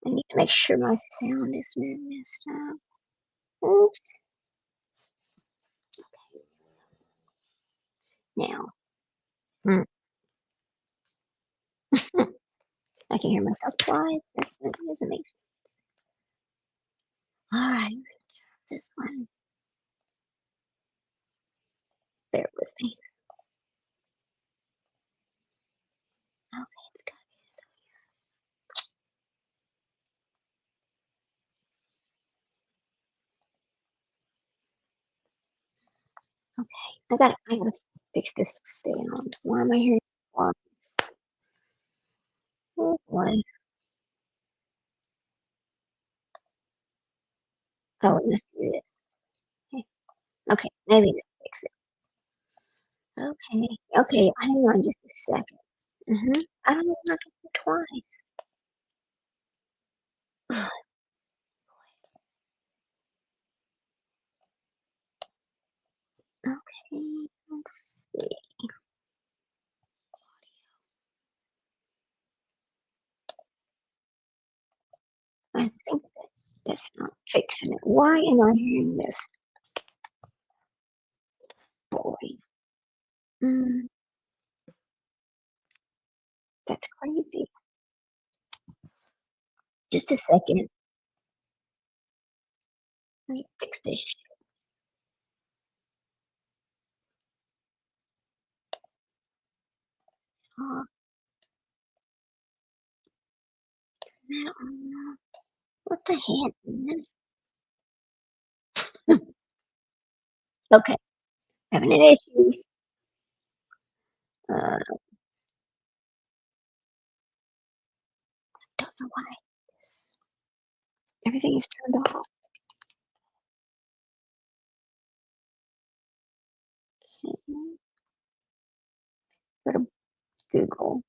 I need to make sure my sound is not messed up. Oops. Now, mm, I can hear myself twice. That's what doesn't make sense. All right, this one. Bear with me. Okay, it's got to be this one. Okay, I gotta fix this sound. Why am I hearing twice? Oh boy. Oh, it must be this. Okay, okay, maybe that'll fix it. Okay, okay, hang on just a second. I don't know if I can do twice. Okay, let's see. I think that's not fixing it. Why am I hearing this? Boy. Mm, that's crazy. Just a second. Let me fix this shit. Off. I don't know. What the heck, man? Okay, having an issue. Don't know why. Everything is turned off. Okay, go to Google.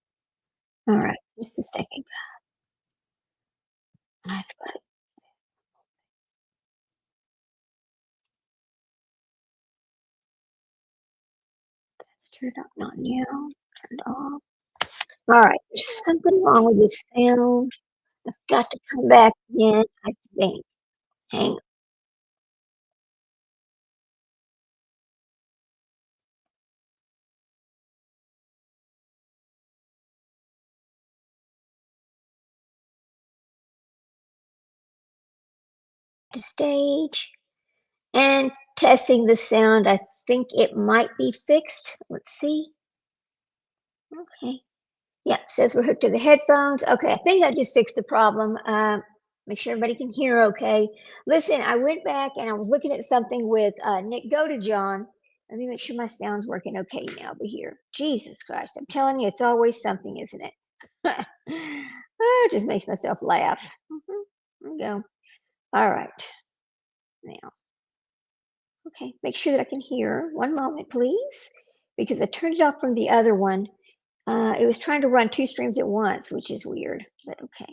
All right, just a second. I've got it. It's turned off. Not now. Turned off. All right, there's something wrong with this sound. I've got to come back again, I think. Hang to stage and testing the sound. I think it might be fixed. Let's see. Okay. Yeah, says we're hooked to the headphones. Okay, I think I just fixed the problem. Make sure everybody can hear okay. Listen, I went back and I was looking at something with NickGodejohn. Let me make sure my sound's working okay now over here. Jesus Christ, I'm telling you, it's always something, isn't it? Oh, it just makes myself laugh. There we go. All right, now. Okay, make sure that I can hear. One moment, please, because I turned it off from the other one. It was trying to run two streams at once, which is weird, but okay.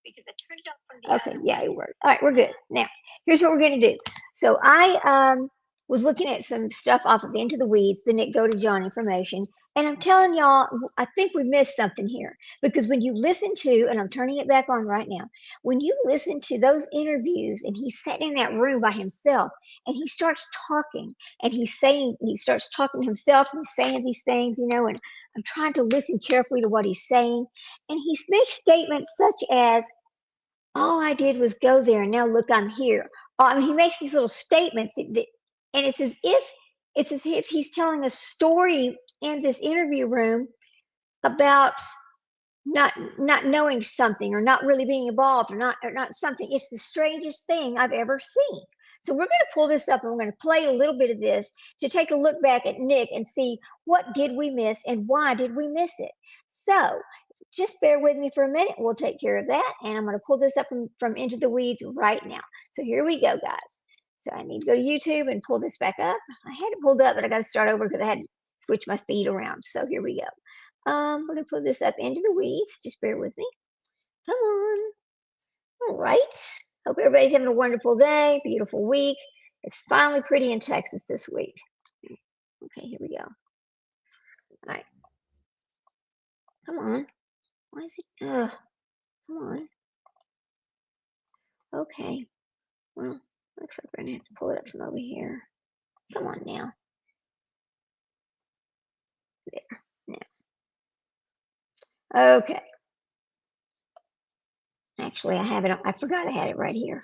Because I turned it off from the okay, yeah, it worked. All right, we're good. Now, here's what we're going to do. So I was looking at some stuff off of Into the Weeds, the Nick Go to John information, and I'm telling y'all, I think we missed something here because when you listen to, and I'm turning it back on right now, when you listen to those interviews and he's sitting in that room by himself and he starts talking and he starts talking to himself and he's saying these things, and I'm trying to listen carefully to what he's saying. And he makes statements such as, all I did was go there and now look, I'm here. I mean, he makes these little statements and it's as if he's telling a story in this interview room about not knowing something or not really being involved or not something. It's the strangest thing I've ever seen. So we're going to pull this up and we're going to play a little bit of this to take a look back at Nick and see what did we miss and why did we miss it. So just bear with me for a minute. We'll take care of that. And I'm going to pull this up from Into the Weeds right now. So here we go, guys. So I need to go to YouTube and pull this back up. I had it pulled up, but I got to start over because I had to switch my feed around. So here we go. We're gonna put this up Into the Weeds. Just bear with me. Come on. All right. Hope everybody's having a wonderful day, beautiful week. It's finally pretty in Texas this week. Okay, here we go. All right. Come on. Why is it? Come on. Okay. Well, looks like we're gonna have to pull it up from over here. Come on now. There. Now. Okay. Actually, I have it. I forgot I had it right here.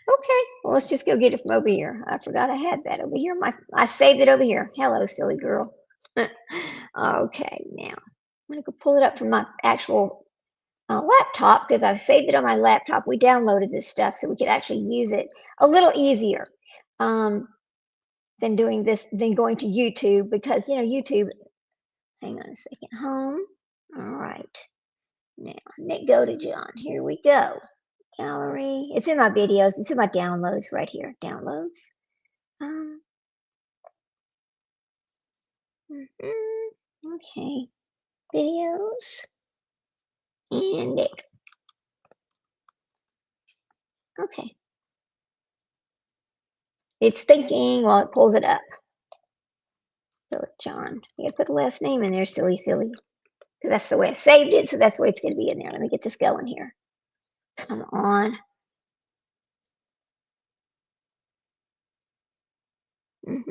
Okay. Well, let's just go get it from over here. I forgot I had that over here. I saved it over here. Hello, silly girl. Okay. Now I'm gonna go pull it up from my actual laptop because I've saved it on my laptop. We downloaded this stuff so we could actually use it a little easier um, than doing this than going to YouTube because YouTube. Hang on a second. Home. All right. Now NickGodejohn. Here we go. Gallery. It's in my videos. It's in my downloads right here. Downloads. Um. Okay. Videos and Nick. Okay. It's thinking while it pulls it up. John. You gotta put the last name in there, silly. Because that's the way I saved it, so that's the way it's gonna be in there. Let me get this going here. Come on. hmm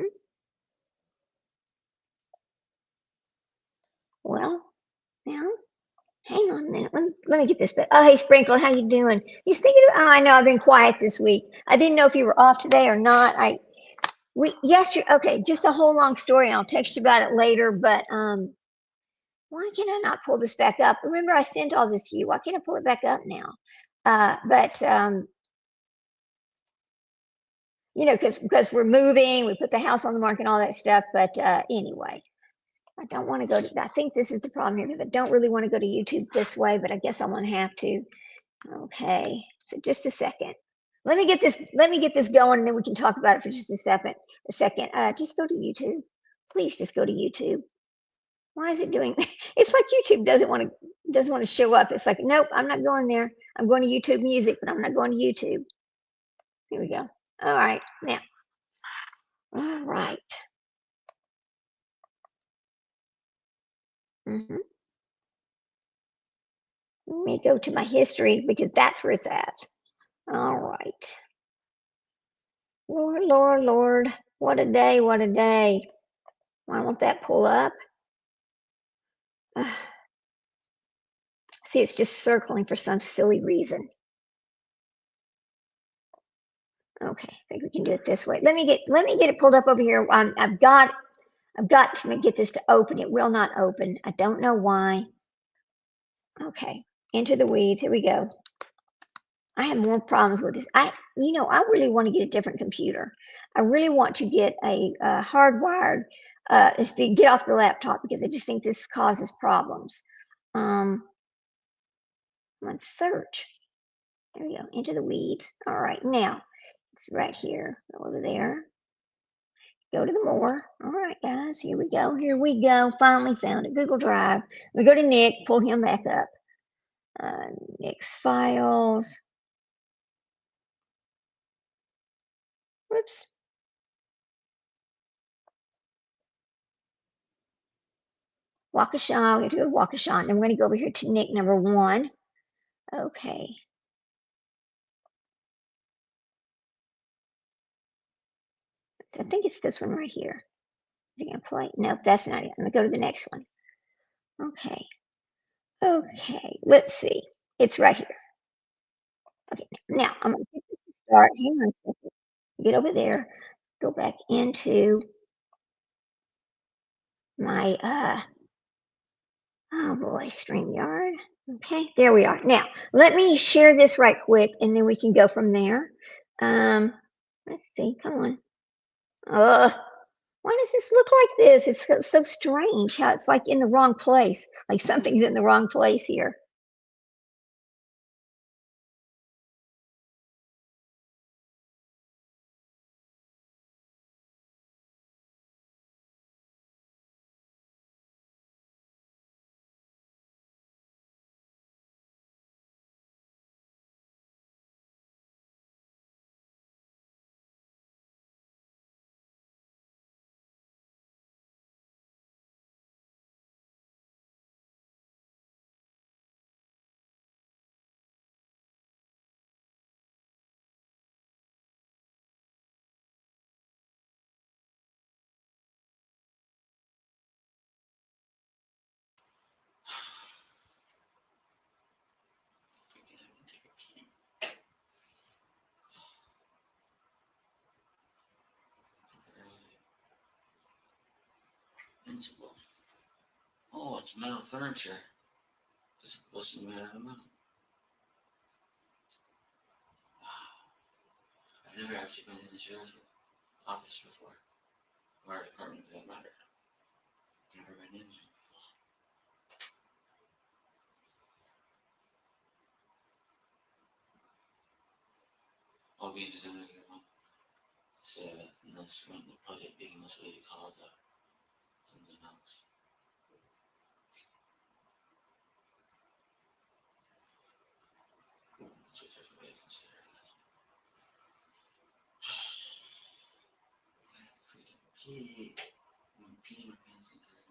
Well, now, hang on a minute. Let me get this back. Oh, hey, Sprinkle, how you doing? You thinking? Oh, I know I've been quiet this week. I didn't know if you were off today or not. Yesterday. Okay, just a whole long story. I'll text you about it later. But why can I not pull this back up? Remember, I sent all this to you. Why can't I pull it back up now? But because we're moving, we put the house on the market and all that stuff. But anyway, I don't want to go to. I think this is the problem here because I don't really want to go to YouTube this way, but I guess I'm gonna have to. Okay, so just a second. Let me get this going, and then we can talk about it for just a second. Just go to YouTube. Please, just go to YouTube. Why is it doing? It's like YouTube doesn't want to show up. It's like, nope, I'm not going there. I'm going to YouTube Music, but I'm not going to YouTube. Here we go. All right, now. All right. Mhm. Let me go to my history because that's where it's at. All right. Lord, Lord, Lord. What a day. What a day. Why won't that pull up? Ugh. See, it's just circling for some silly reason. Okay, I think we can do it this way. Let me get it pulled up over here. I've got to get this to open. It will not open. I don't know why. Okay, into the weeds. Here we go. I have more problems with this. I really want to get a different computer. I really want to get a hardwired, is to get off the laptop because I just think this causes problems. Um, let's search. There we go, into the weeds. All right, now it's right here. Go over there. Go to the more. All right, guys, here we go. Here we go. Finally found it. Google Drive. We go to Nick, pull him back up. Nick's files. Whoops. Waukesha. We have to go to Waukesha. And then we're going to go over here to Nick number 1. Okay. So I think it's this one right here. Is it going to play? Nope, that's not it. I'm going to go to the next one. Okay. Okay. Let's see. It's right here. Okay. Now I'm going to get this to start. Hang on a second. Get over there. Go back into my oh boy, StreamYard. Okay, there we are. Now, let me share this right quick and then we can go from there. Um, let's see, come on. Why does this look like this? It's so strange how it's like in the wrong place. Like something's in the wrong place here. principle. Oh, it's metal furniture. It's supposed to be made out of metal. Wow. I've never actually been in the sheriff's office before. Or a department for that matter. Never been in there before. I'll be in the gonna get one. So next one the project being that's what you call it something else. That's what everybody considers it. Freaking pee. I'm peeing my pants into it.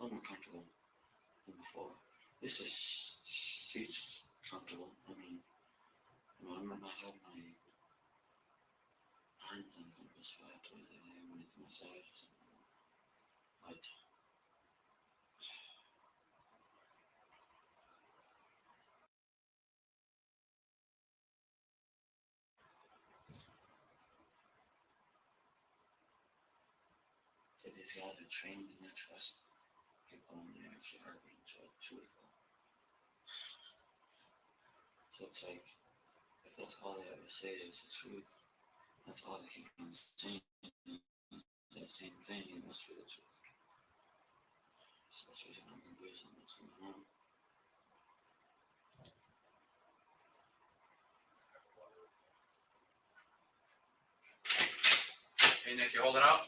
little more comfortable than before. This seat's comfortable. I mean, I might have my arms on this flat when I do massage or something. But so these guys are trained in their trust. People when they actually are being truthful. So it's like, if that's all they ever say is the truth, that's all they keep on saying. That same thing, it must be the truth. So that's the reason I'm confused on what's going on. Hey Nick, you holding out?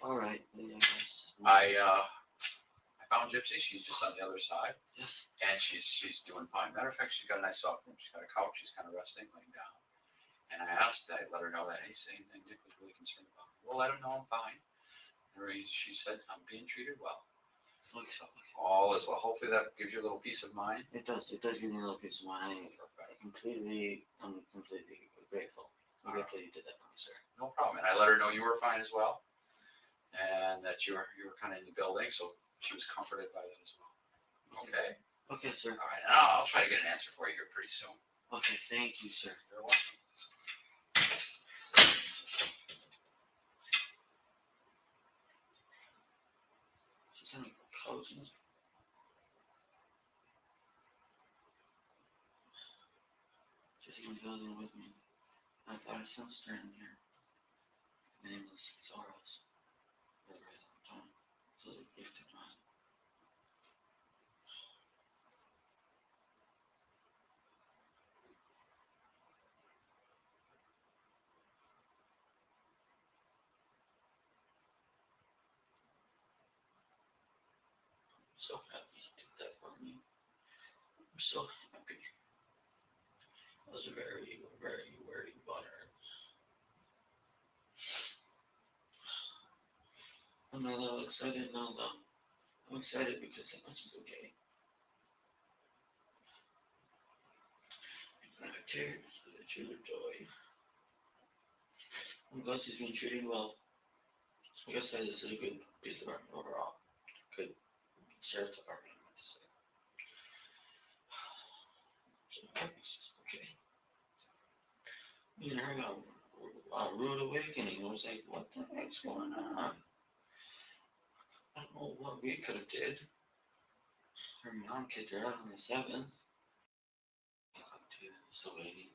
Alright, yeah, I guess. I found Gypsy. She's just on the other side, Yes. and she's doing fine. Matter of fact, she's got a nice soft room. She's got a couch. She's kind of resting, laying down. And I let her know that, hey, same thing Nick was really concerned about. We'll let him know I'm fine. And she said, I'm being treated well. Okay. So all is well. Hopefully that gives you a little peace of mind. It does give me a little peace of mind. I'm completely grateful. I'm grateful you did that for me, sir. No problem. And I let her know you were fine as well, and that you were kind of in the building, so she was comforted by that as well. Okay. Okay, sir. All right. And I'll try to get an answer for you here pretty soon. Okay, thank you, sir. You're welcome. She's on the couch and she's in the building with me. I thought I sensed her in here. My name was Soros for a very long time. So the gift of mine. I'm so happy you did that for me. I'm so happy. I was very, very worried about her. I'm a little excited now, though. I'm excited because so much is okay. I have tears with a true joy. I'm glad she's been treated well. Like I said, this is a good police department overall. Good sheriff's department, I meant to say. So I hope she's okay. Me and her got a rude awakening. I was like, what the heck's going on? I don't know what we could have did. Her mom kicked her out on the 7th. Still waiting.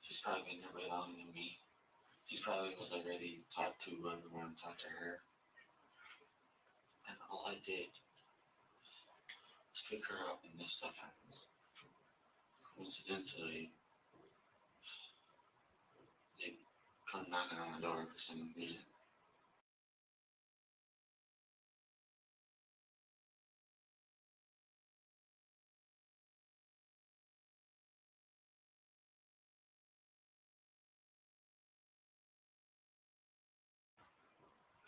She's probably been there way longer than me. She's probably was already talked to whoever wanted to talk to her. And all I did was pick her up and this stuff happens. Coincidentally, they come knocking on my door for some reason.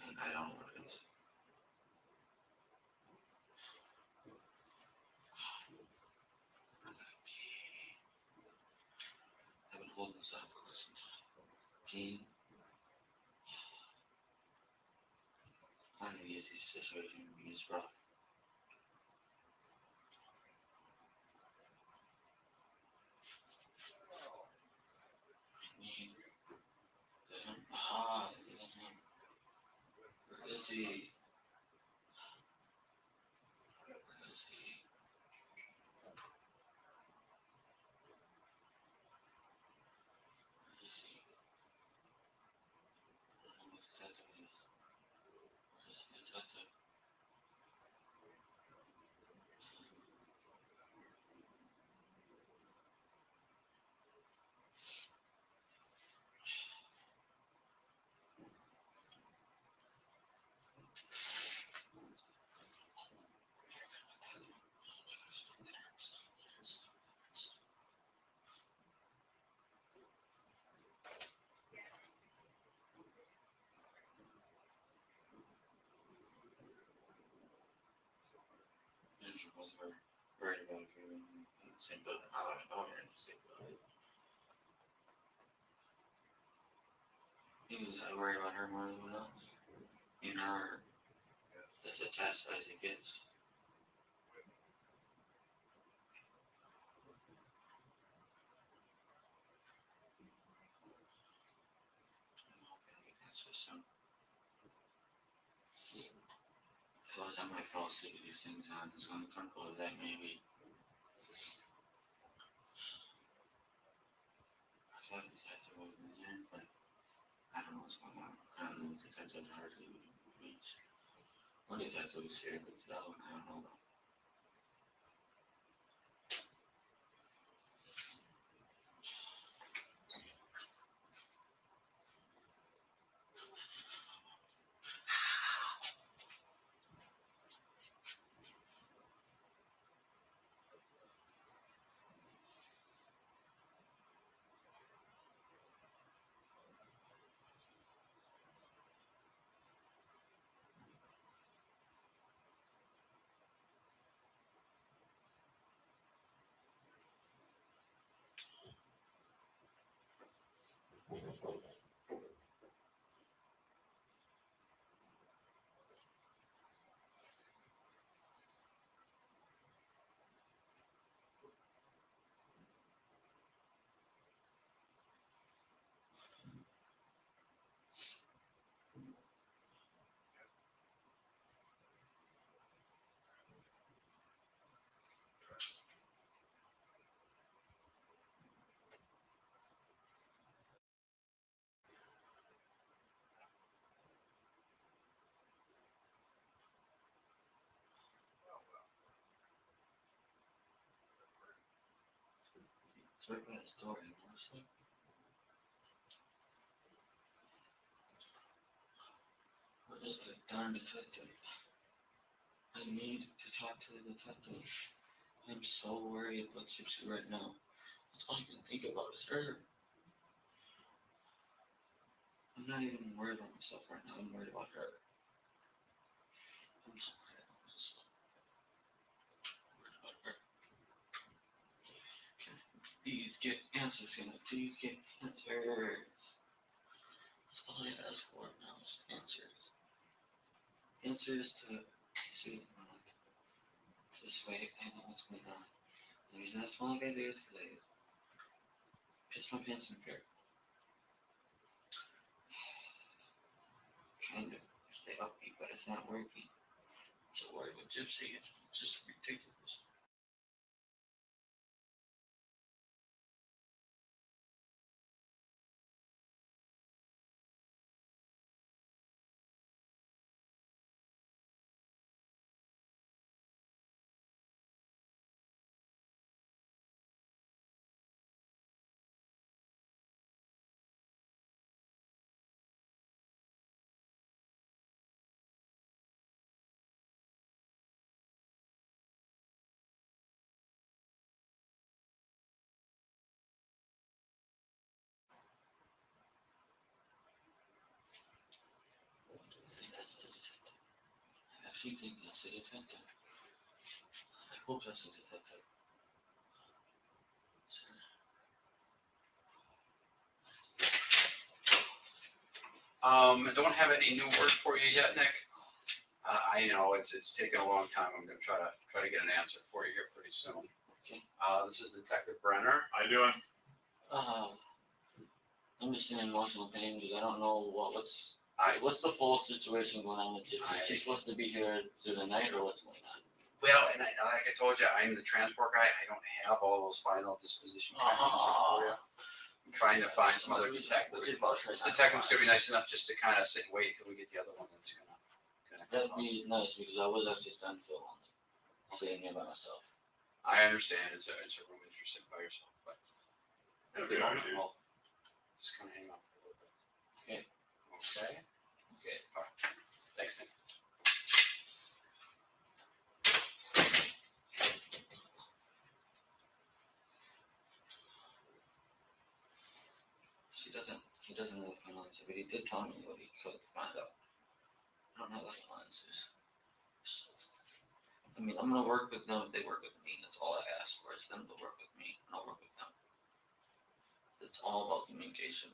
And I don't know what it is. I've been holding this up for some pain. I need this situation is rough. I need where is he? Where is he? was worried about if you were in the same building. I don't know you're in the same building. I worry about her more than anyone else. You know her. That's attached as it gets. I'm hoping I get answers soon. Because I might fall asleep with these things on. It's going to come over that maybe. I thought the detective was in there, but I don't know what's going on. I don't know what the detective hardly reach. One detective was here, but the other one I don't know about. It's right by the story, honestly. What is the darn detective? I need to talk to the detective. I'm so worried about Gypsy right now. That's all I can think about is her. I'm not even worried about myself right now. I'm worried about her. I'm not worried about myself. I'm worried about her. Can I please get answers? Can I please get answers? That's all I ask for now is answers. Answers to see what's going on. This way I know what's going on. The reason I smell like I do is because I piss my pants in fear. Trying to stay upbeat, but it's not working. I'm so worried with Gypsy, it's just ridiculous. I think that's the detective. I actually think that's the detective. I hope that's the detective. Sir. I don't have any new word for you yet, Nick. I know it's taken a long time. I'm gonna try to get an answer for you here pretty soon. Okay. This is Detective Brenner. How you doing? I'm just in emotional pain because I don't know what's the full situation going on with Gypsy. She's supposed to be here through the night or what's going on? Well, and like I told you, I'm the transport guy. I don't have all those final disposition kind of answers for you. I'm trying to find some other detectives. This detective's gonna be nice enough just to kind of sit and wait until we get the other one that's gonna That'd be nice because I was actually starting to feel lonely, sitting here by myself. I understand it's a room that you're sitting by yourself, but at the moment, well, just kind of hang on for a little bit. Okay. Okay. Okay. All right. Thanks, Nick. He doesn't know the final answer, but he did tell me what he could find out. I don't know the final answers. I mean, I'm gonna work with them if they work with me. That's all I ask for, is them to work with me, and I'll work with them. It's all about communication.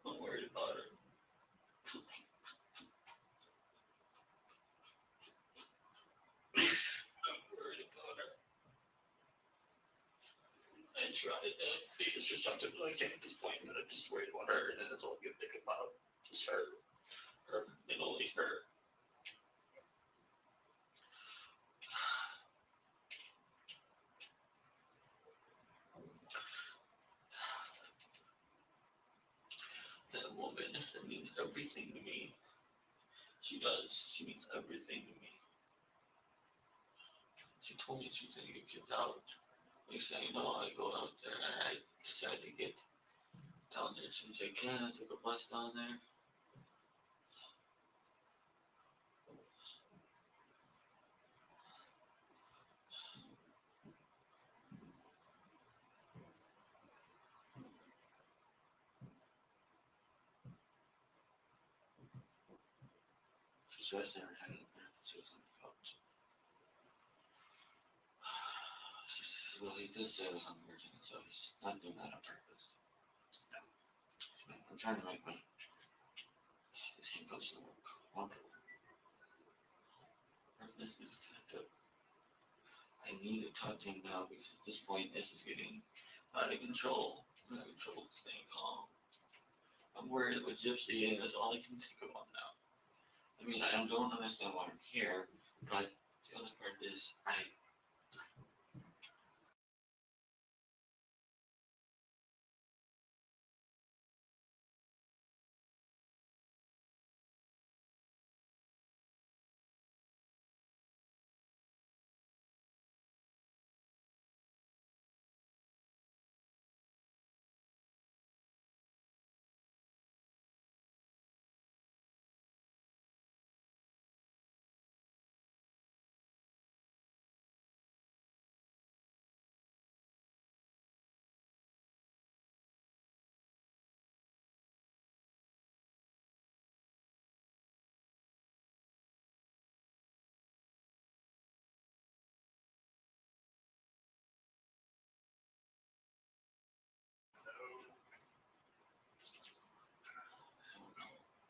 I'm worried about her. I'm worried about her. I tried to be as receptive as I can at this point, but I'm just worried about her, and that's all I can think about. Just her. Her, and only her. That woman, that means everything to me. She does. She means everything to me. She told me she was going to get kicked out. Next thing you know, I go out there and I decide to get down there as soon as I can. I took a bus down there. She's resting her head. She was on the couch. Well, he did say it was on virgin, so he's not doing that on purpose. I'm trying to make his handcuffs look comfortable. This is effective. I need to talk to him now because at this point, this is getting out of control. I'm out of control, staying calm. I'm worried with Gypsy, and that's all I can think about now. I mean, I don't understand why I'm here, but the other part is I don't know.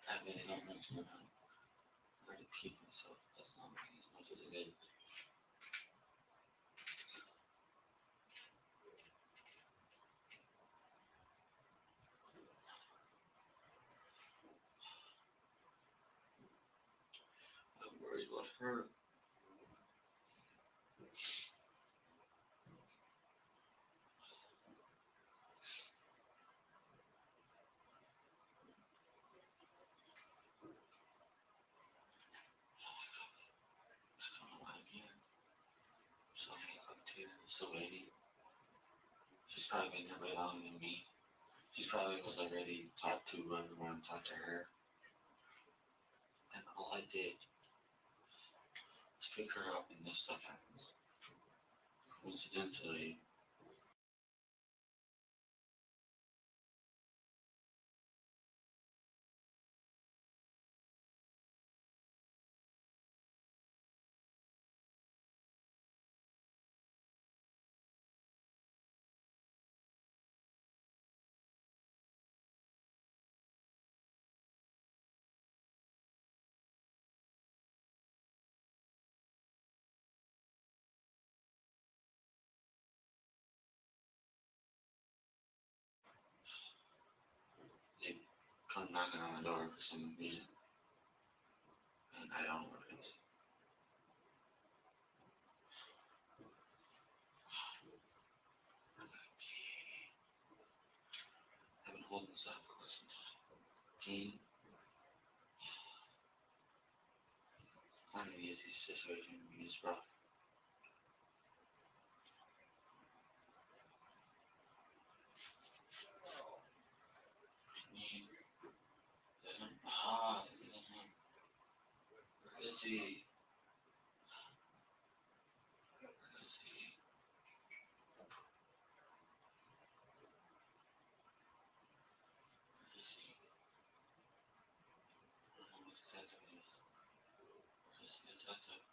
I really don't know what's going on. I'm ready to keep myself. That's not me as much as it is. I'm worried about her. I don't know why I'm here. So handcuffed here, so waiting. She's probably been here way longer than me. She's probably was already talked to whoever wanted to talk to her. And all I did was pick her up and this stuff happens. Coincidentally, they come knocking on the door for some reason. And I don't know what it is. I've been holding this out for quite some time. Pain. I mean, this situation is rough. I need doesn't where is he? Where is he? Where is he? I don't know what exactly it is. tattoo.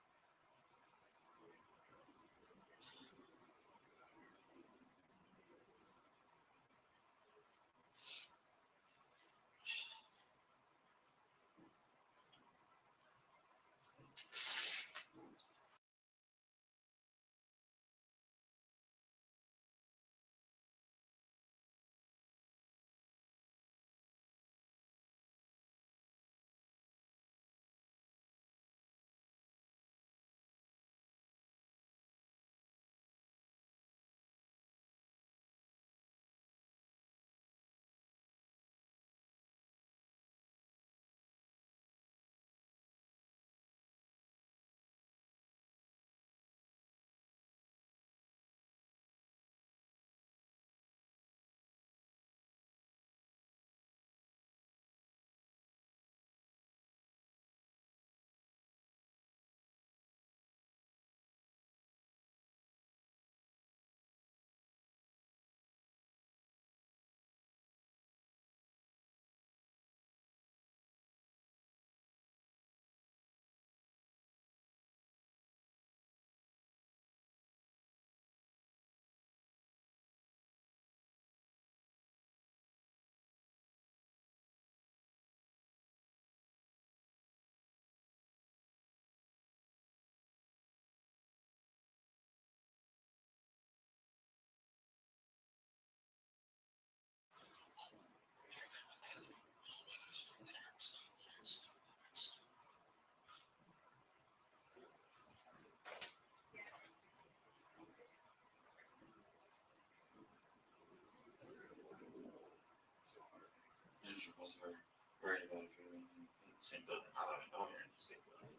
She was very worried about if you were in the same building. I don't even know you're in the same building.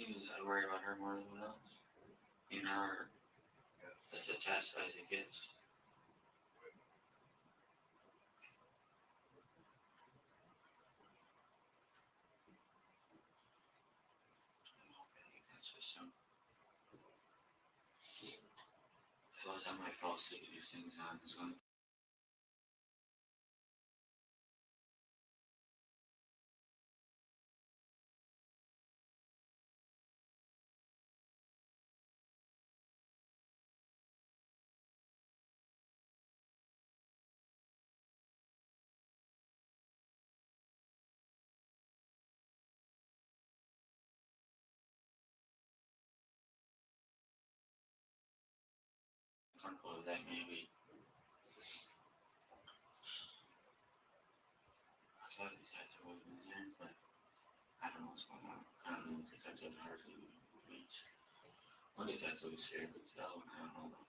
He was worried about her more than anyone else. You know, her, as attached as it gets. That's just so. Because I might fall asleep with these things on. It's going to comfortable with that maybe. I thought the tattoo was in there, but I don't know what's going on. I don't know if the tattoo hardly reach. One of the tattoos here, but the other one I don't know.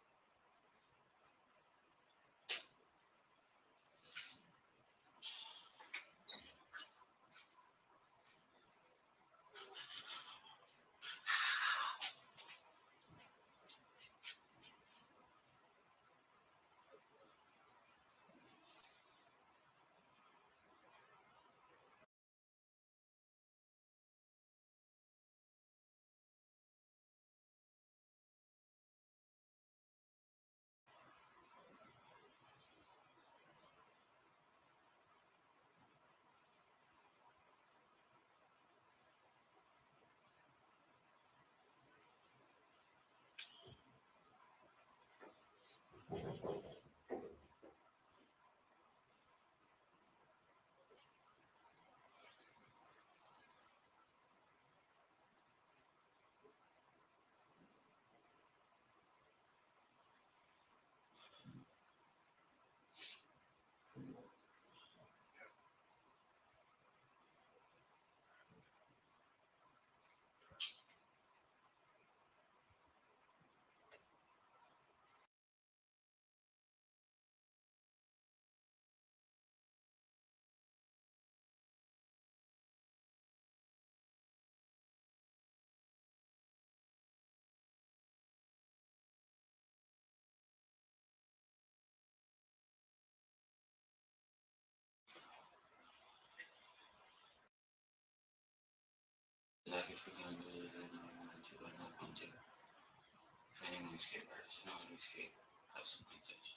Like if we're gonna do it, then I want to, but not going to. If anyone escape artist, no one escape, have something like this.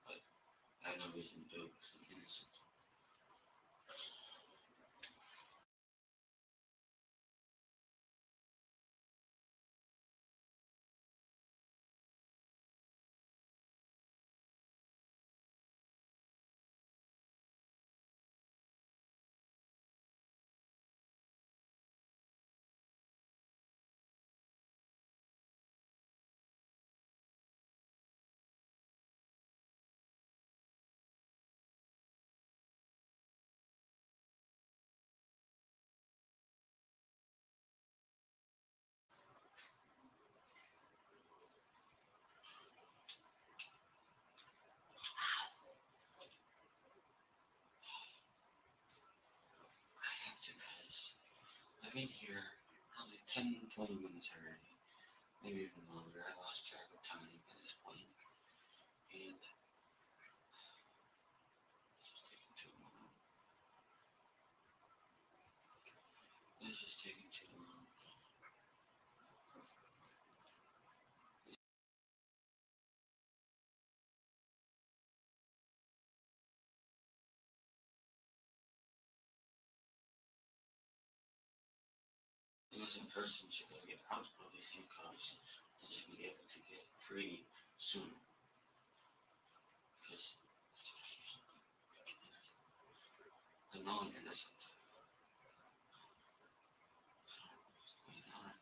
But I have no reason to do it because I'm innocent. been here probably 10, 20 minutes already. Maybe even longer. I lost track of time at this point. And this is taking too long. This is taking too long. The missing person should go get out of these handcuffs and should be able to get free soon. Because that's what I am. I'm non-innocent. I don't know what's going on.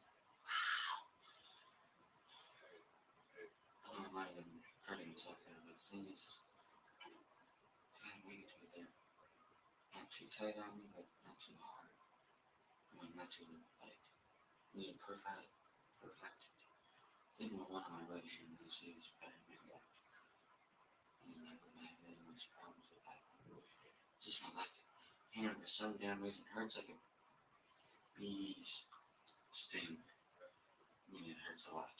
I don't mind him hurting himself there, but the thing is, I gotta make it to there. Not too tight on me, but not too hard. I mean, not too, like, really perfect. I think my one on my right hand is better than my left. And I never had much problems with that. Just my left hand for some damn reason hurts like a bee's sting. I mean, it hurts a lot.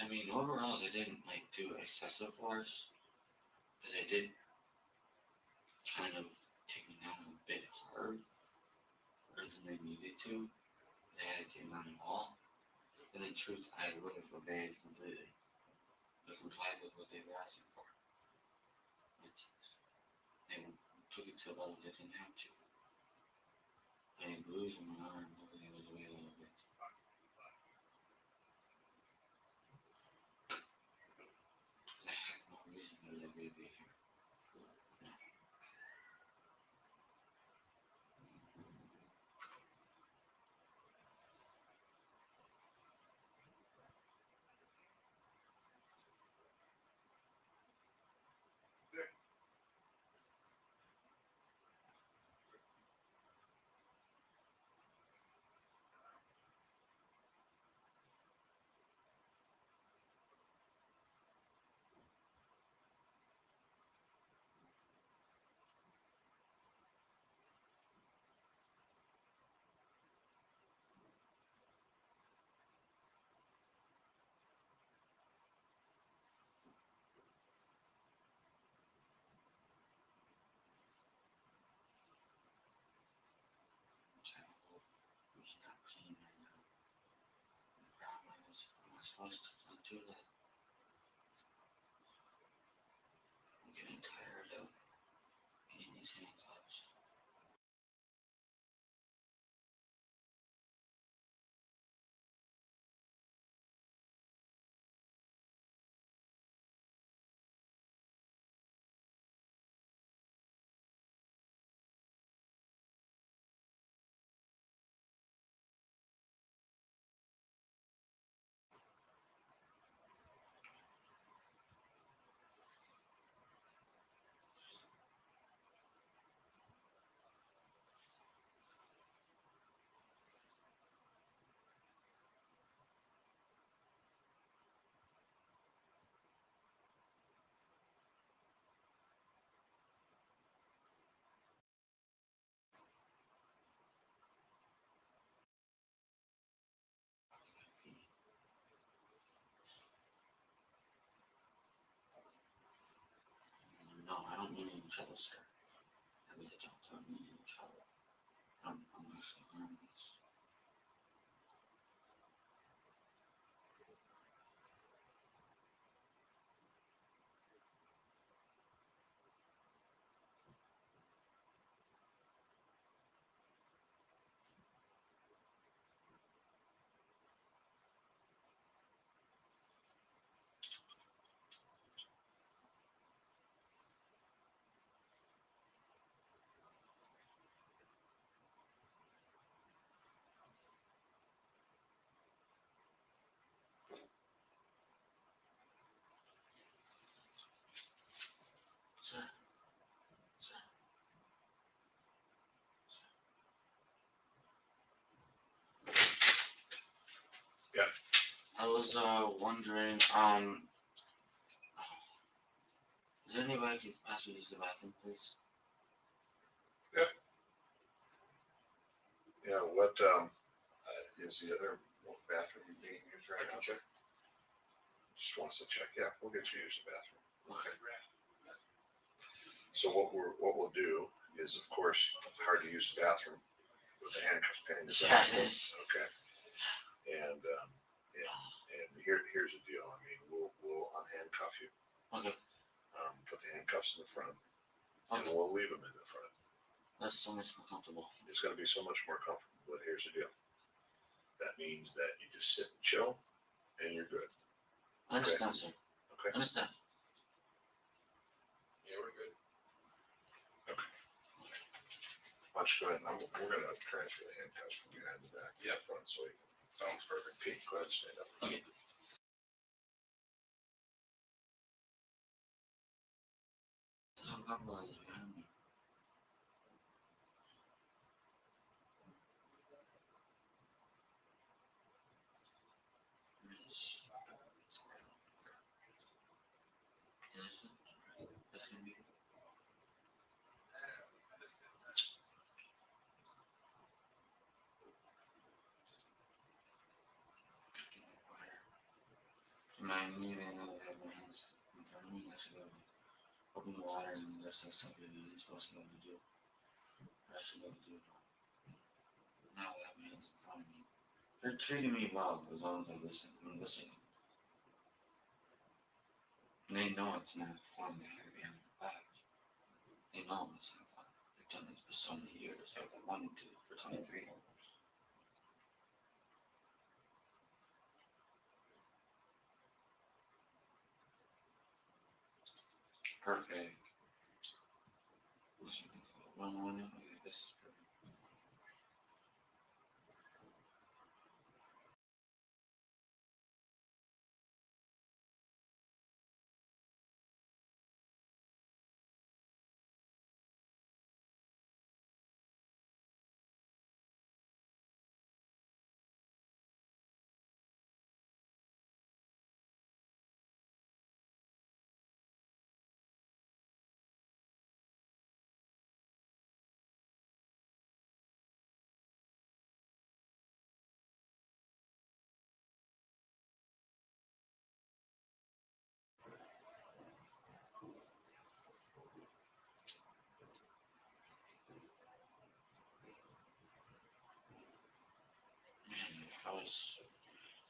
I mean, overall, they didn't like do excessive force, but they did kind of take me down a bit harder than they needed to. They had to take me down at all. And in truth, I would have obeyed completely. I complied with what they were asking for. But they took it to a level they didn't have to. I had bruise on my arm, hopefully it was away a little bit. I had no reason to let me be here. Not clean right now. The problem is, I'm not supposed to do that. I'm getting tired of eating these handcuffs. No, I don't mean any trouble, sir. Yeah. I was wondering, is there any way I can possibly use the bathroom, please? Yeah, what is the other bathroom being used right now? Check. Just wants to check. Yeah, we'll get you to use the bathroom. Okay. So what we'll do is, of course, hard to use the bathroom with the handcuffs pinned. Yeah, it is. Okay. And here's the deal. I mean, we'll unhandcuff you. Okay. Put the handcuffs in the front, and Okay. we'll leave them in the front. That's so much more comfortable. It's going to be so much more comfortable. But here's the deal. That means that you just sit and chill, and you're good. I understand, sir. Okay. I understand. Yeah, we're good. Why don't you go ahead? We're going to transfer the handcuffs from behind the back to the front, so you can. Sounds perfect. Pete, go ahead and stand up. Okay. How comfortable is it behind me? That's gonna be. My knee and I have my hands in front of me. I should be able to open the water and that's something that you're supposed to be able to do. I should be able to do it. Now I have my hands in front of me. They're treating me well as long as I listen. I'm listening. And they know it's not fun to have behind my back. They know it's not fun. They've done it for so many years. I've wanted to for 23 years. Perfect. One morning, okay, this is perfect.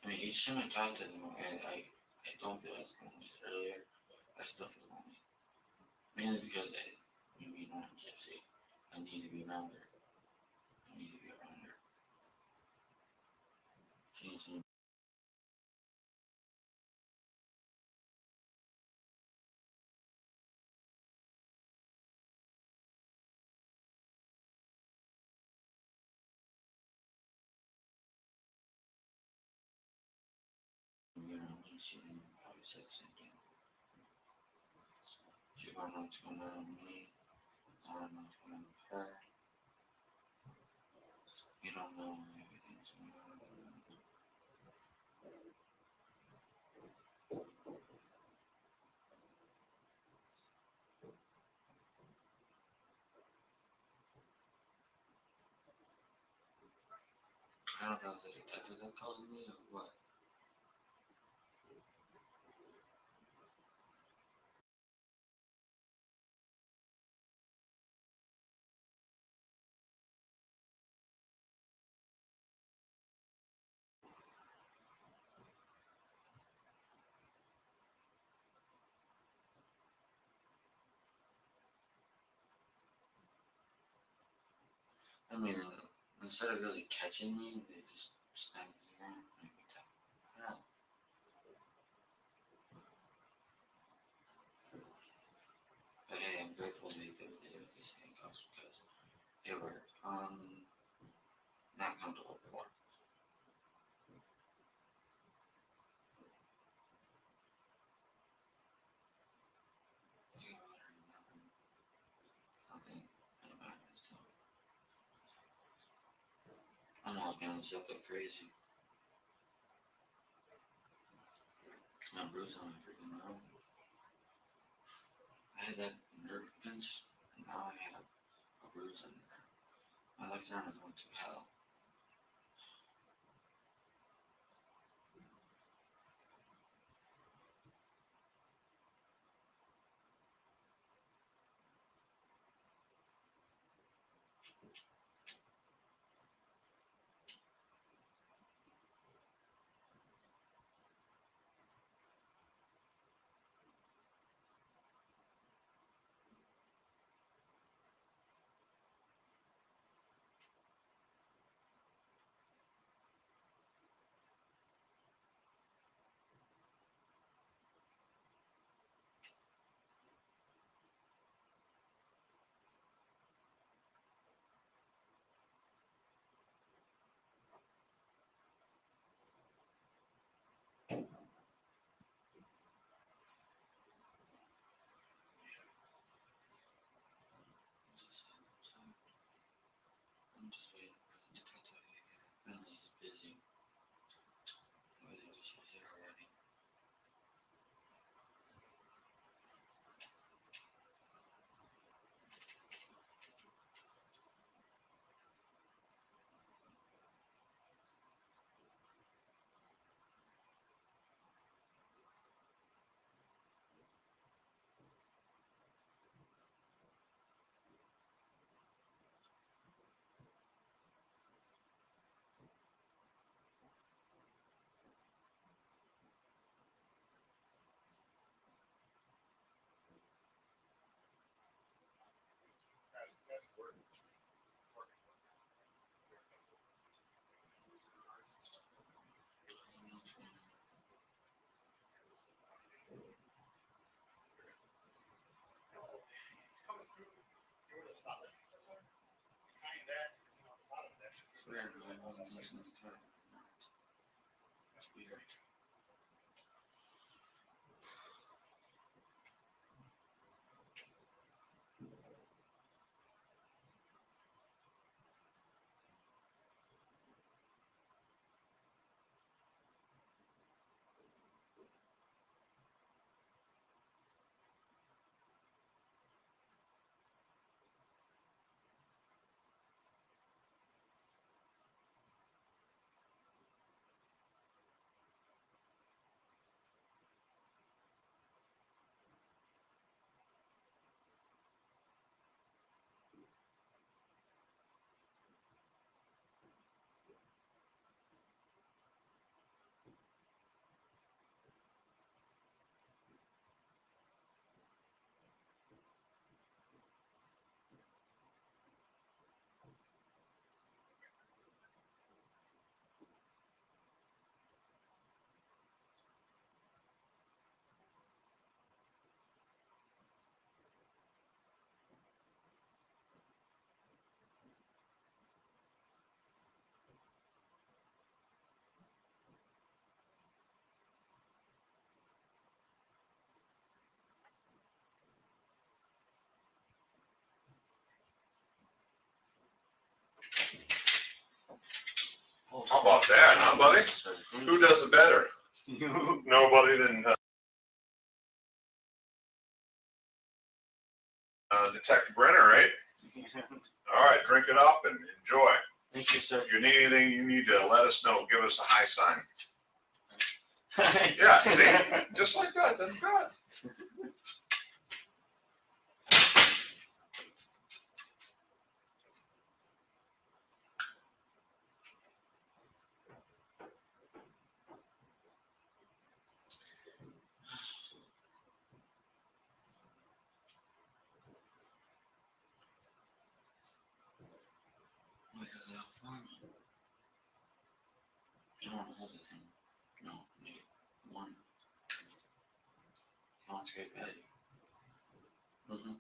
I mean, each time I talk to them, I don't feel as lonely as earlier. I still feel lonely. Mainly because we meet on Gypsy. I need to be around her. I need to be around her. She needs to be around me. She didn't probably say the same thing. She don't know what's going on with me. I don't know what's going on with her. You don't know everything's going on. I don't know if the detective that called me or what. I mean, instead of really catching me, they just stand there. Like, what the hell? But hey, I'm grateful they did these handcuffs because they were not comfortable before. I'm almost feeling myself like crazy. My bruise on my freaking arm. I had that nerve pinch, and now I have a bruise on there. My left arm is going through hell. I'm just waiting for the detective to get here. Apparently he's busy. I really wish he was here already. That's where it's coming through. You're the spotlight. Behind that, a lot of that. It's weird, but I wasn't listening to it. It's weird. How about that, huh, buddy? Who does it better? Nobody than Detective Brenner, right? All right, drink it up and enjoy. Thank you, sir. If you need anything, you need to let us know. Give us a high sign. Yeah, see? Just like that. That's good. want to hold the thing. No, need one. Oh, it's great value. Mm-hmm.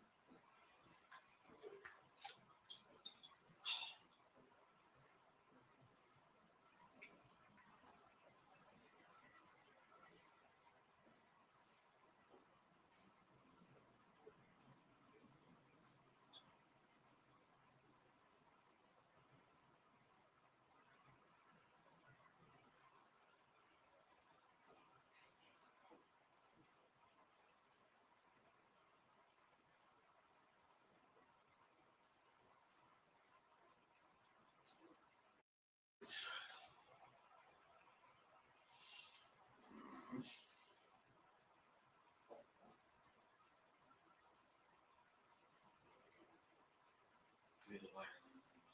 Through the wire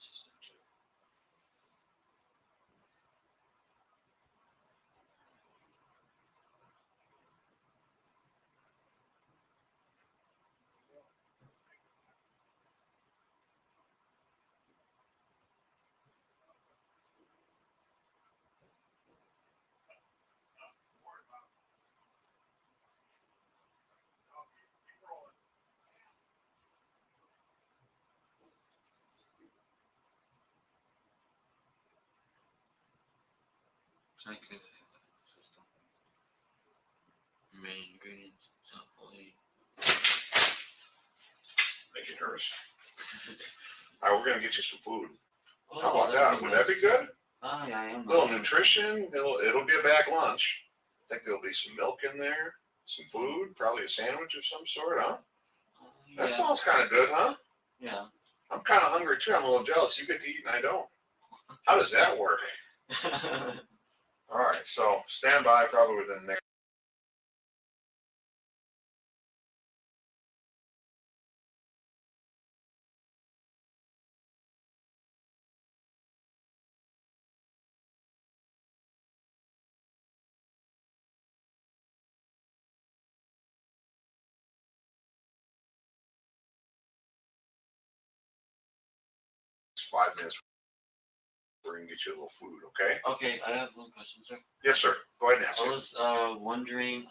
system too. Exactly the system. Main ingredients, fully. Make you nervous. All right, we're gonna get you some food. Oh, How about that? Would that be good? Oh, yeah, I am. A little nutrition. It'll be a back lunch. I think there'll be some milk in there, some food, probably a sandwich of some sort, huh? Yeah. That sounds kind of good, huh? Yeah. I'm kind of hungry too. I'm a little jealous. You get to eat and I don't. How does that work? All right, so stand by probably within the next. Five minutes, we're gonna get you a little food, okay? Okay, I have one question, sir. Yes, sir. Go ahead and ask I it. was wondering,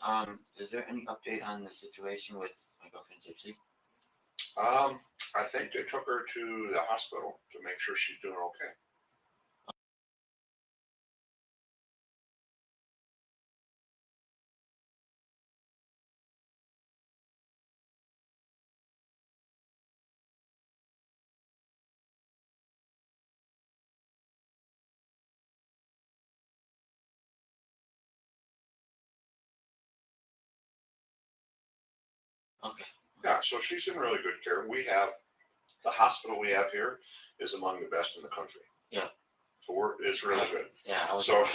is there any update on the situation with my girlfriend Gypsy? I think they took her to the hospital to make sure she's doing okay. Okay. Yeah, so she's in really good care. The hospital we have here is among the best in the country. Yeah. So it's really good. Yeah. So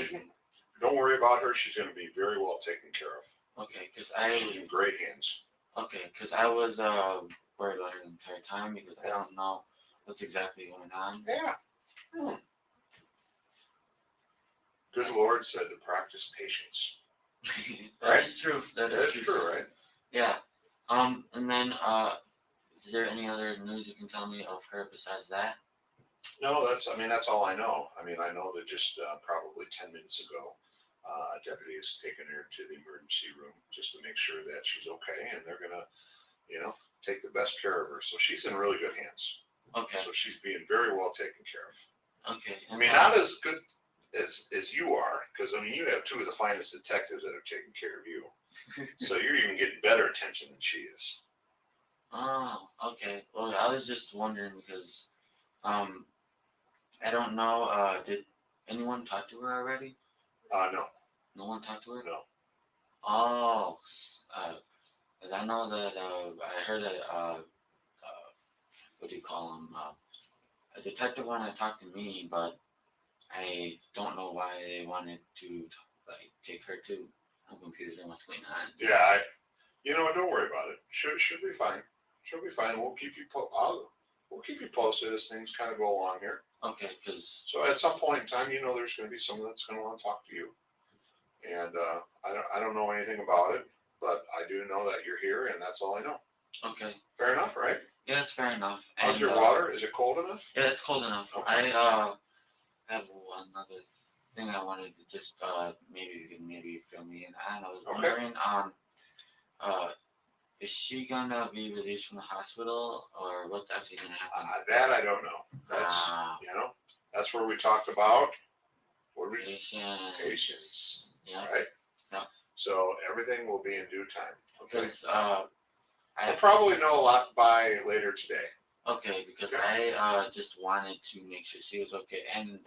don't worry about her. She's going to be very well taken care of. Okay, because She's in great hands. Okay, because I was worried about her the entire time because I don't know what's exactly going on. Yeah. Good Lord said to practice patience. That is true. That is true, right? Yeah. And then is there any other news you can tell me of her besides that? No, that's all I know. I know that just probably 10 minutes ago, a deputy has taken her to the emergency room just to make sure that she's okay, and they're gonna, take the best care of her. So she's in really good hands. Okay. So she's being very well taken care of. Okay. Not as good as you are, because you have two of the finest detectives that are taking care of you. So you're even getting better attention than she is. Oh, okay. Well, I was just wondering because I don't know. Did anyone talk to her already? No. No one talked to her? No. Oh, because I know that I heard that what do you call him? A detective wanted to talk to me, but I don't know why they wanted to take her too. I'm confused on what's going on. Yeah, don't worry about it. She'll be fine. She'll be fine. We'll keep you posted as things kind of go along here. Okay, because so at some point in time, there's going to be someone that's going to want to talk to you, and I don't know anything about it, but I do know that you're here, and that's all I know. Okay. Fair enough, right? Yeah, it's fair enough. How's your water? Is it cold enough? Yeah, it's cold enough. Okay. I have another thing I wanted to just maybe you can maybe fill me in on. I was Okay. wondering is she gonna be released from the hospital or what's actually gonna happen? That I don't know. That's that's where we talked about what we patience. Yeah. Right. Yeah. So everything will be in due time. Okay. Because I'll probably know a lot by later today. Okay, because I just wanted to make sure she was okay, and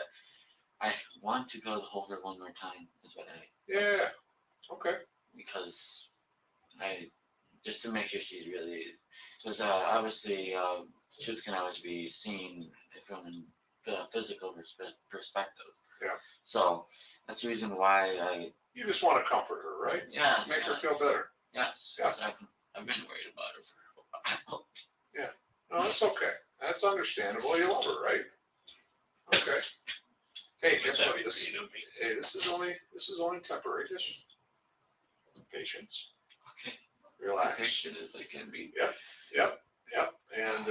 I want to go to hold her one more time. Is what I. Yeah. Okay. Because I just to make sure she's really, because obviously truth can always be seen from the physical perspective. Yeah. So that's the reason why I. You just want to comfort her, right? Yeah. Make her feel better. Yes. Yeah. I've been worried about her for a while. Yeah. No, that's okay. That's understandable. You love her, right? Okay. Hey, guess what? This is only temporary. Just patience. Okay. Relax. Patient as they can be. Yep. And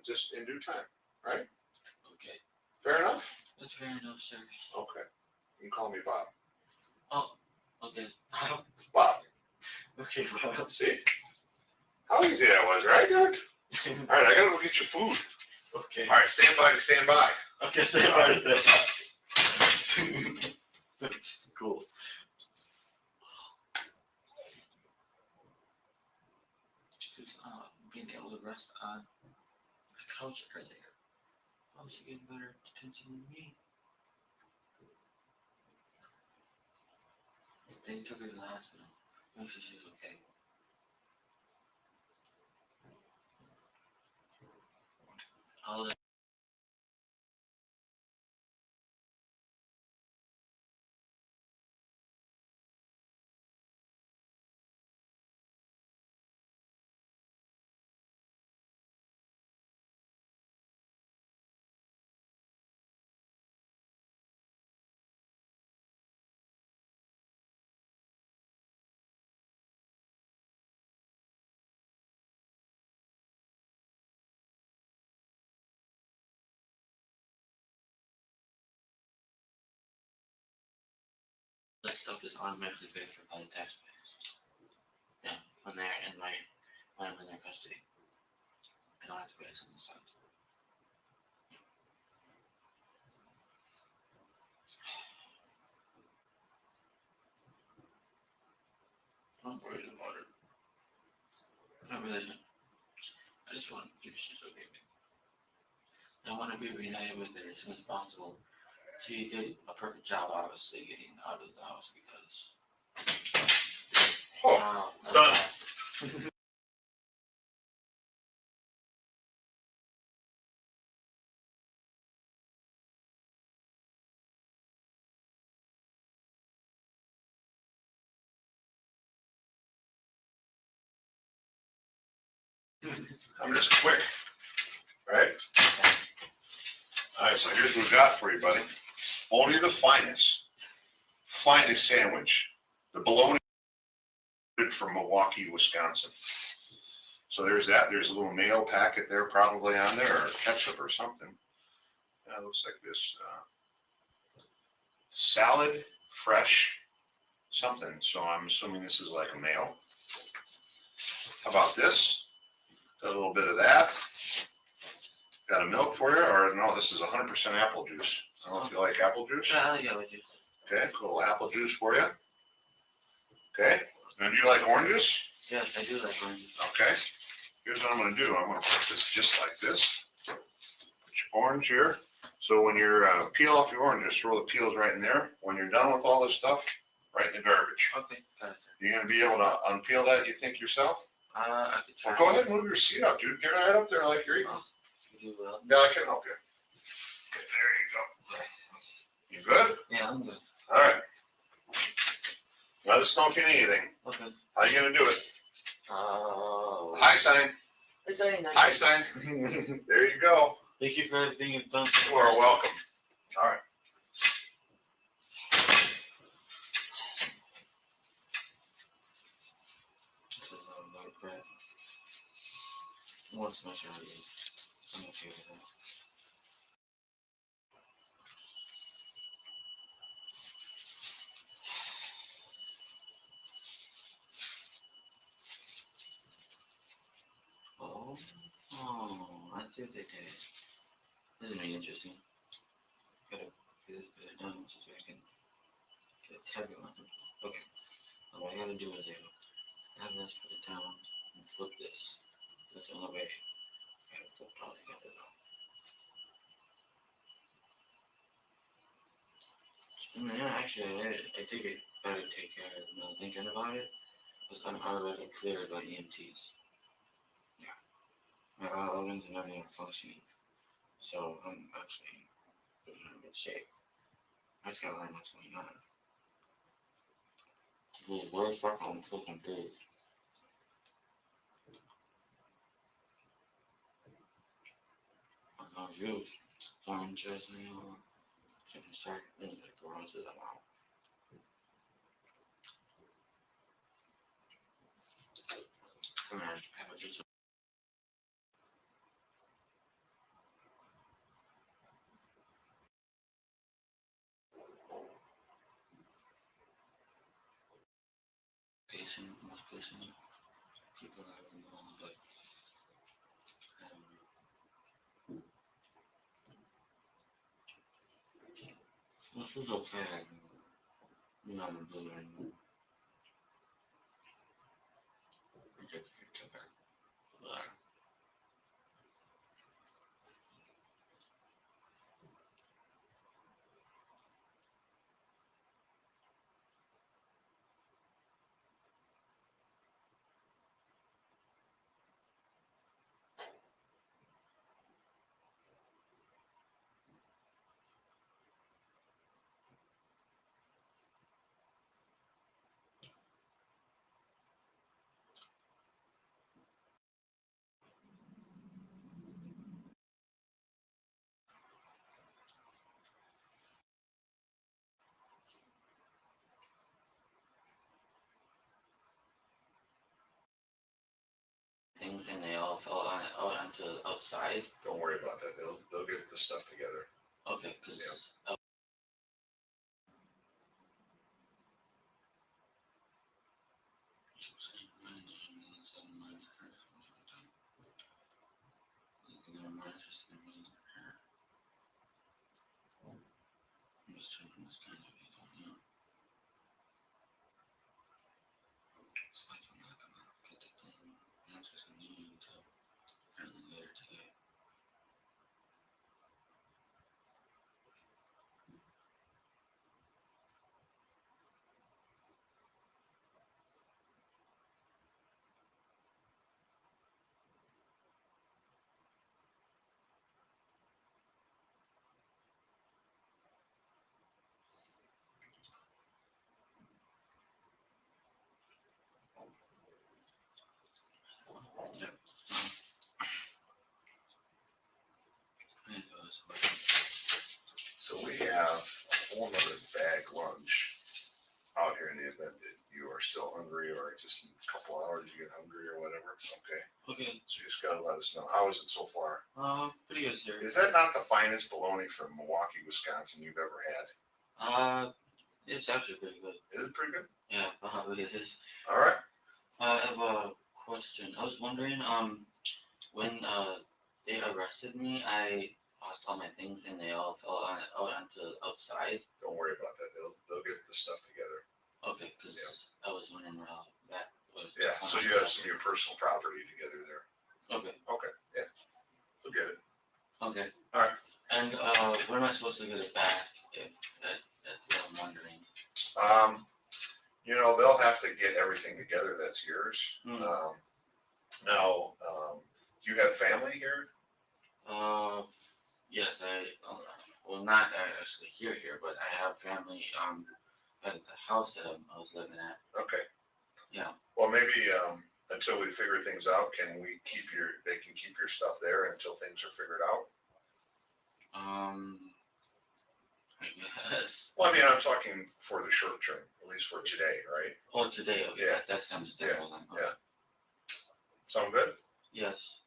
just in due time, right? Okay. Fair enough? That's fair enough, sir. Okay. You can call me Bob. Oh, okay. Bob. Okay, well. See? How easy that was, right, dude? All right, I gotta go get your food. Okay. All right, stand by to stand by. Okay, stand by to this. Cool. Just being able to rest on the couch earlier. How was she getting better attention than me? They took her to the hospital. Make sure she's okay. All that. That stuff is automatically paid for by the taxpayers. Yeah, when I'm in their custody. I don't have to pay us on the side. I'm worried about her. Not really. I just want to make sure she's okay. I want to be reunited with her as soon as possible. She did a perfect job, obviously, getting out of the house because. Oh, done. I'm just quick, right? All right, so here's what we got for you, buddy. Only the finest sandwich. The bologna from Milwaukee, Wisconsin. So there's that. There's a little mayo packet there probably on there, or ketchup or something. It looks like this. Salad, fresh, something. So I'm assuming this is like a mayo. How about this? Got a little bit of that. Got a milk for you, or no, this is 100% apple juice. I don't know if you like apple juice. Yeah, with you. Okay, a little apple juice for you. Okay, and do you like oranges? Yes, I do like oranges. Okay, here's what I'm going to do. I'm going to put this just like this. Put your orange here. So when you're peel off your orange, just throw the peels right in there. When you're done with all this stuff, right in the garbage. Okay, got it, sir. You're going to be able to unpeel that, you think, yourself? I could try. Well, go ahead and move your seat up, dude. Get right up there like you're eating. You will. Yeah, I can help you. Okay, there you go. You good? Yeah, I'm good. All right. Let us know if you need anything. Okay. How you going to do it? Oh. Hi sign. It's very nice. Hi sign. There you go. Thank you for everything you've done. You are welcome. All right. This is a lot of crap. I want to smash out of it. I'm okay with that. see what they did. This is gonna be interesting. Gotta do this bit down so I can get a tab on it. Okay. Now what I gotta do is have this, put it down, and flip this. That's the only way. I gotta flip it all together though. And then actually, I think it better take care of it now thinking about it. Because I'm already cleared by EMTs. Yeah. My organs and everything are functioning. So I'm actually in good shape. I just gotta learn what's going on. Where's fucking food? I'm gonna use oranges and chicken start and the bronze of them out. I'm gonna have a just most patient people I don't know, but this is okay. You know, I'm doing it. Things and they all fell out onto the outside. Don't worry about that. They'll get the stuff together. Okay, because I'm just trying to understand what you're doing now. It's like I'm not gonna get the thing answers I need until apparently later today. Yep. So we have a whole nother bag lunch out here in the event that you are still hungry or just in a couple hours you get hungry or whatever. Okay. Okay. So you just gotta let us know. How is it so far? Pretty good, sir. Is that not the finest bologna from Milwaukee, Wisconsin you've ever had? It's actually pretty good. Is it pretty good? Yeah, probably it is. All right. I have a question. I was wondering, when they arrested me, I lost all my things and they all fell out onto outside. Don't worry about that. They'll get the stuff together. Okay, because I was wondering how that was. Yeah. So you have some of your personal property together there. Okay. Okay. Yeah. They'll get it. Okay. All right. And when am I supposed to get it back? If that's what I'm wondering. They'll have to get everything together that's yours. Now, do you have family here? Yes, well, not actually here, but I have family at the house that I was living at. Okay. Yeah. Well, maybe until we figure things out, they can keep your stuff there until things are figured out? I guess. Well, I mean, I'm talking for the short term, at least for today, right? Oh, today, okay, Yeah. that sounds terrible then. Okay. Yeah. Sound good? Yes.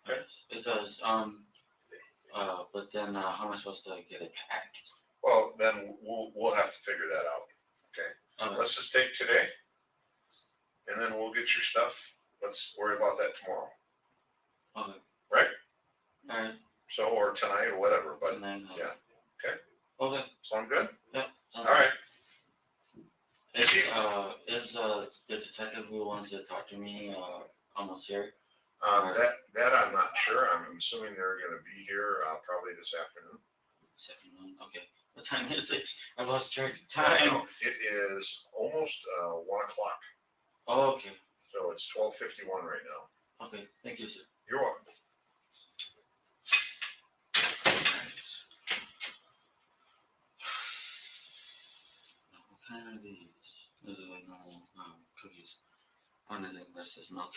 Okay. Yes, it does. But then how am I supposed to get it packed? Well, then we'll have to figure that out. Okay. Let's just take today, and then we'll get your stuff. Let's worry about that tomorrow. Okay. Right? All right. So, or tonight or whatever, but And then, yeah. Okay. Okay. Sound good? Yeah. Sounds All right. Is the detective who wants to talk to me almost here? That I'm not sure. I'm assuming they're going to be here probably this afternoon. This afternoon. Okay. What time is it? I lost track of time. It is almost 1 o'clock. Oh, okay. So it's 12:51 right now. Okay. Thank you, sir. You're welcome. What kind of these? Those are like normal cookies. One of the rest is milk.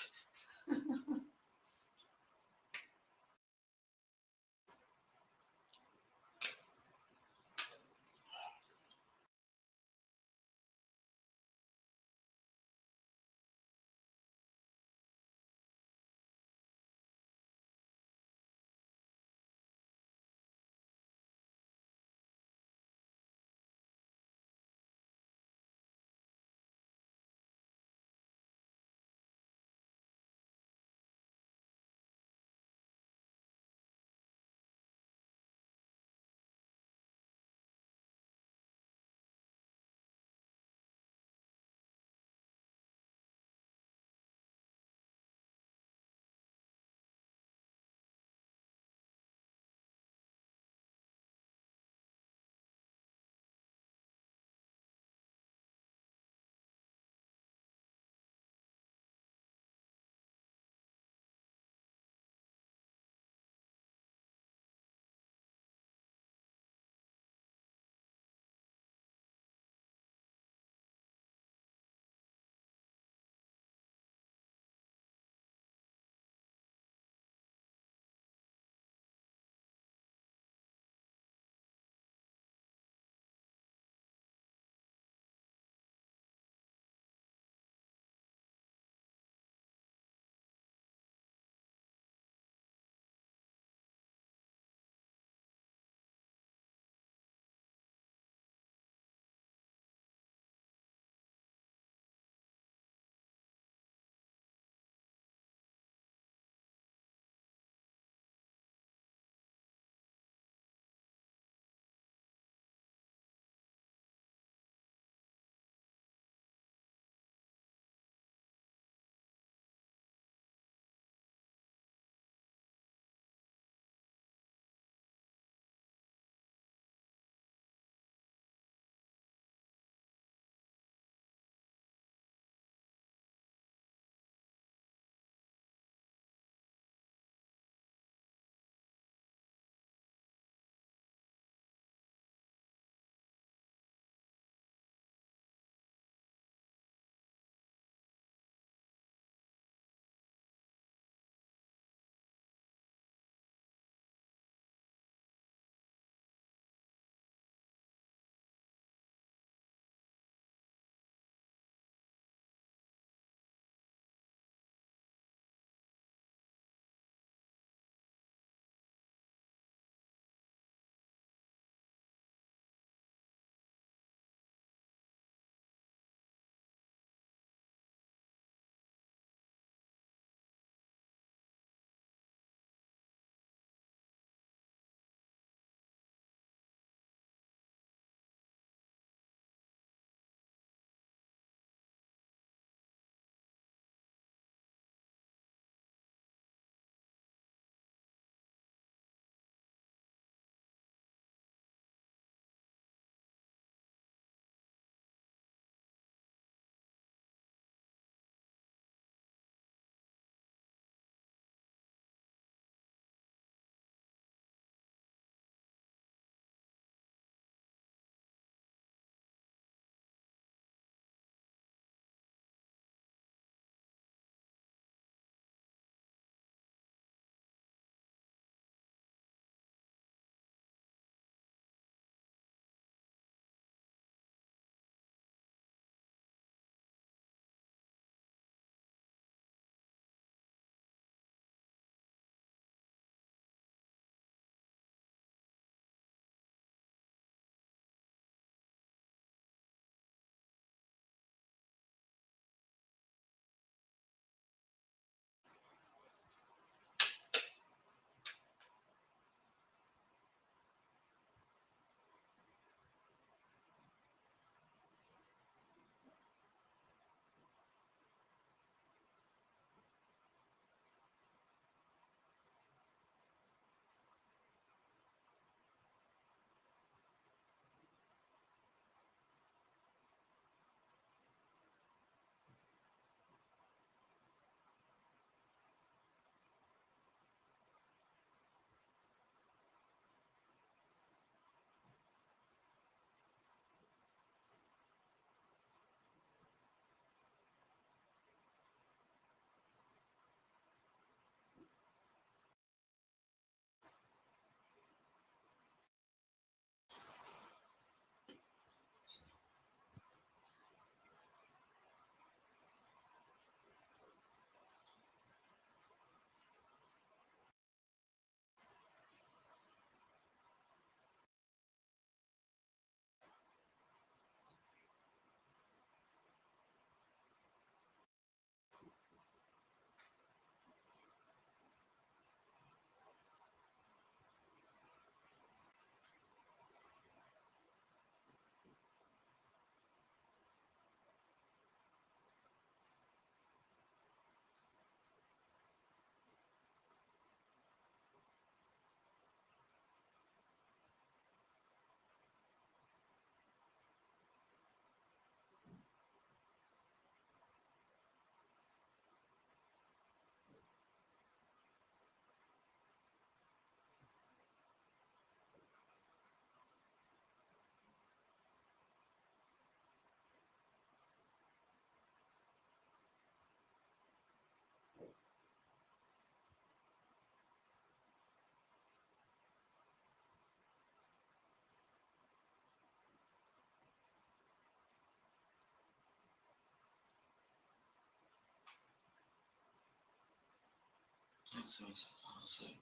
as soon as I fall asleep.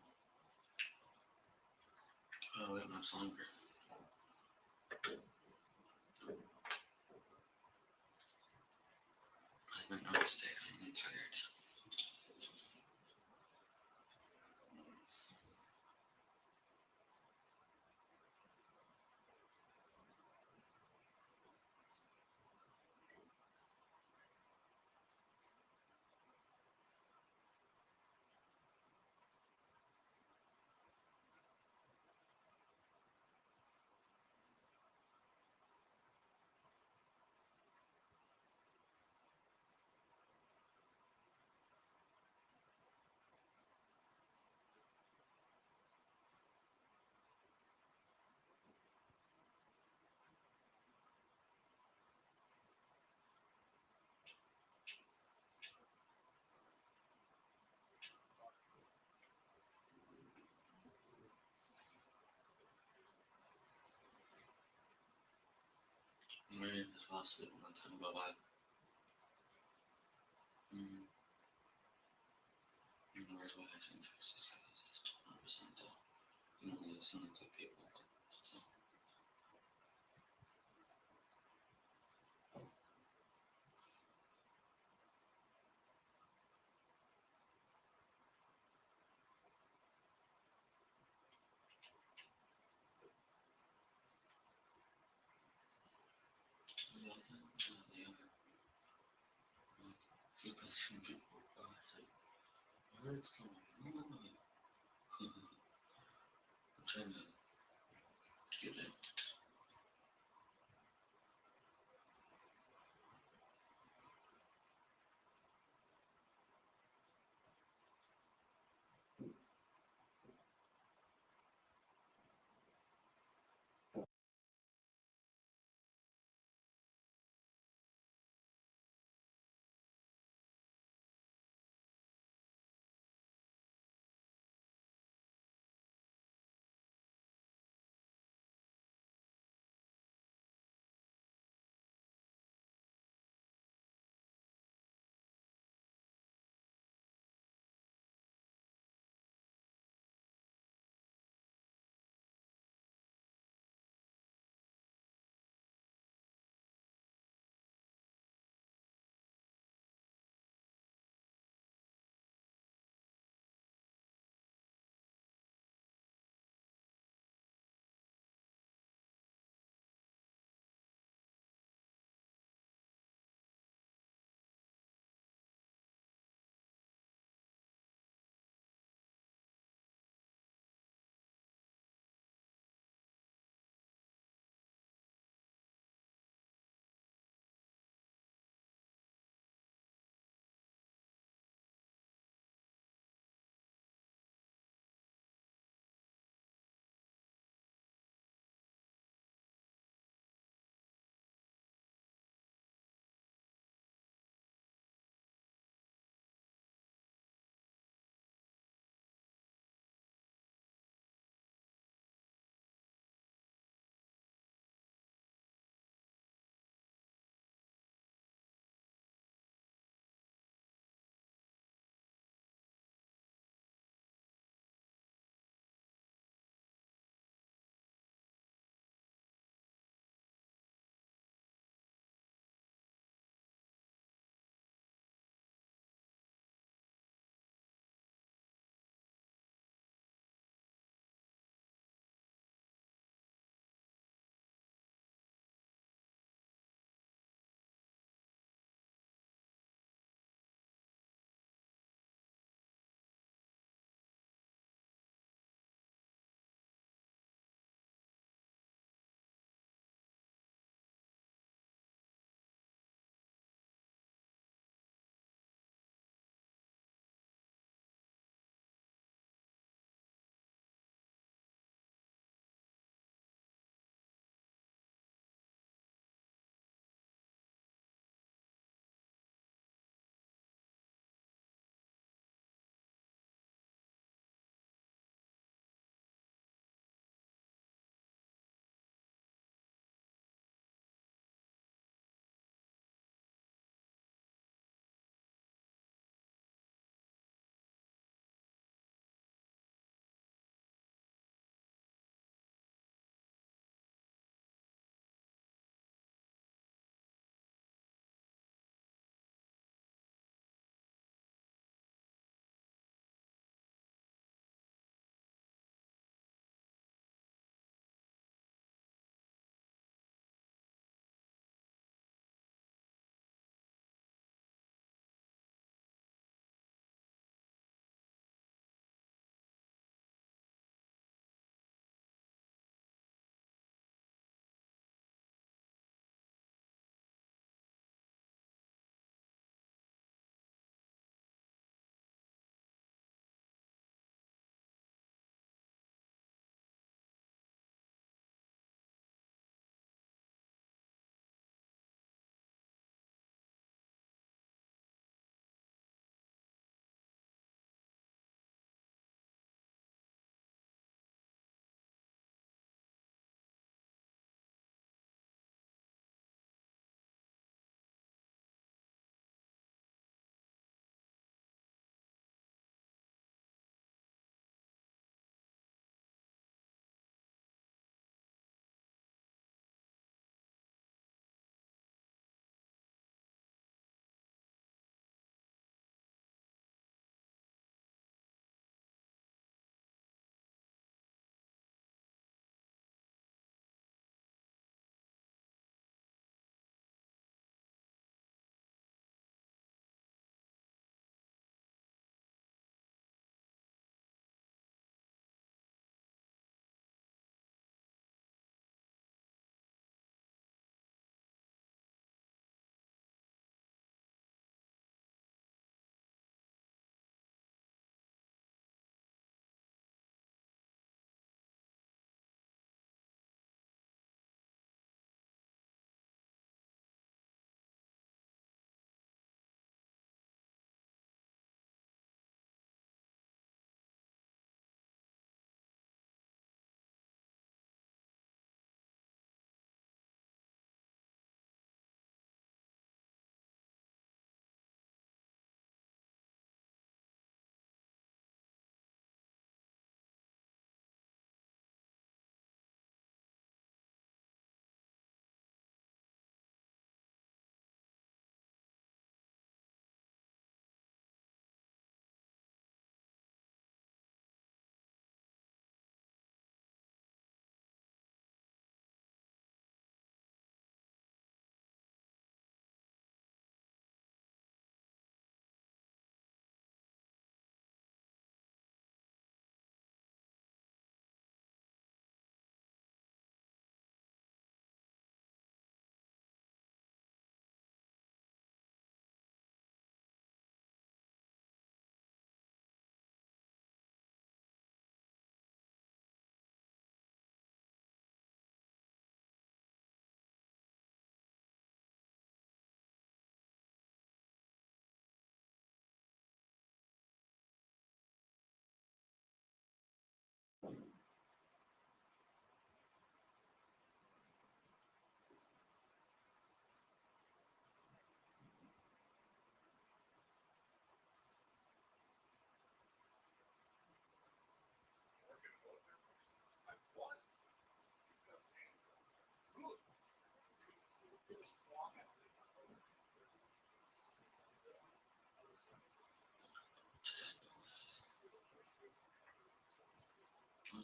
I'll wait much longer. I've been no mistake, I'm tired. I'm ready to just fall asleep and let time go by. You know, where's what I think this is 100% though. You know, there's some good people, but still. Yeah, they are. Like, keeping some people fall asleep. What's going on? I'm trying to get it.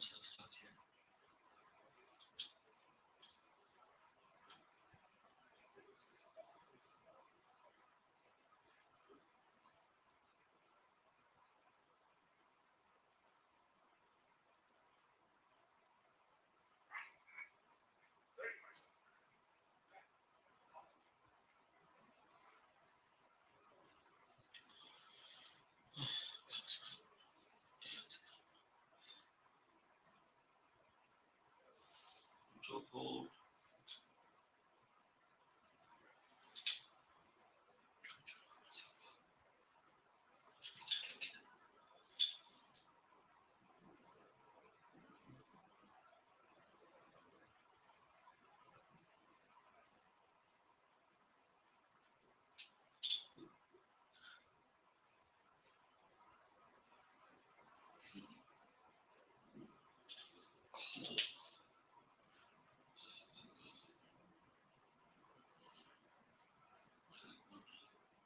so stuck here. I'm so cold.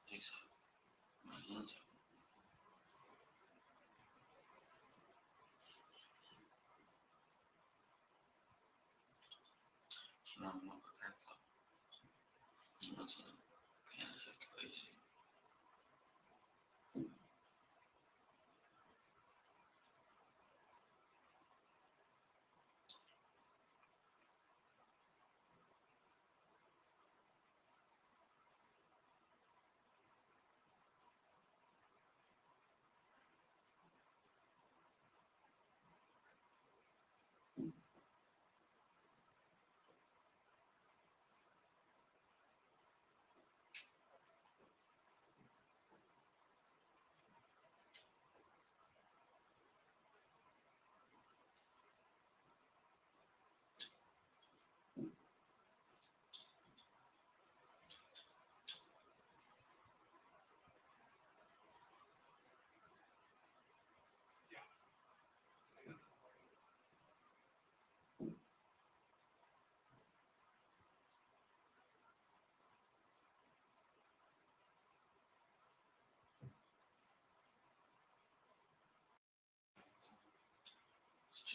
Legs up, my hands up. Now I'm not prepared to you know, to panic like crazy.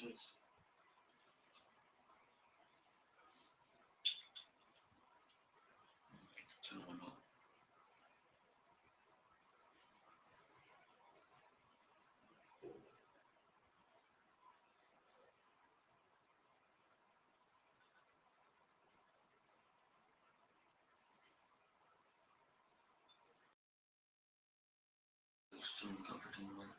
Just turn on up. Extremely comforting ones.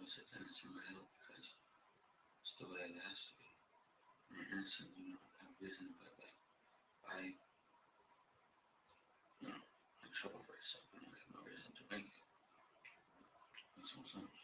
sit there and send my help because it's the way it has to be. When you're innocent, you don't have reason to fight back. By, in trouble for yourself, and you have no reason to make it. Makes no sense.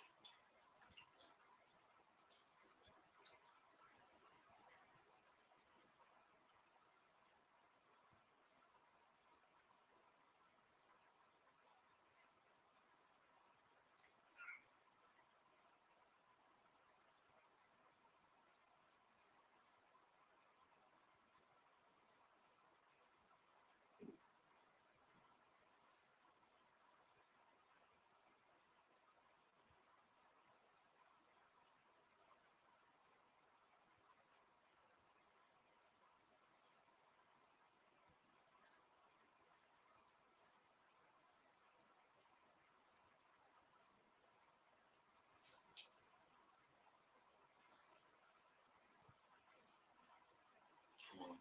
Well,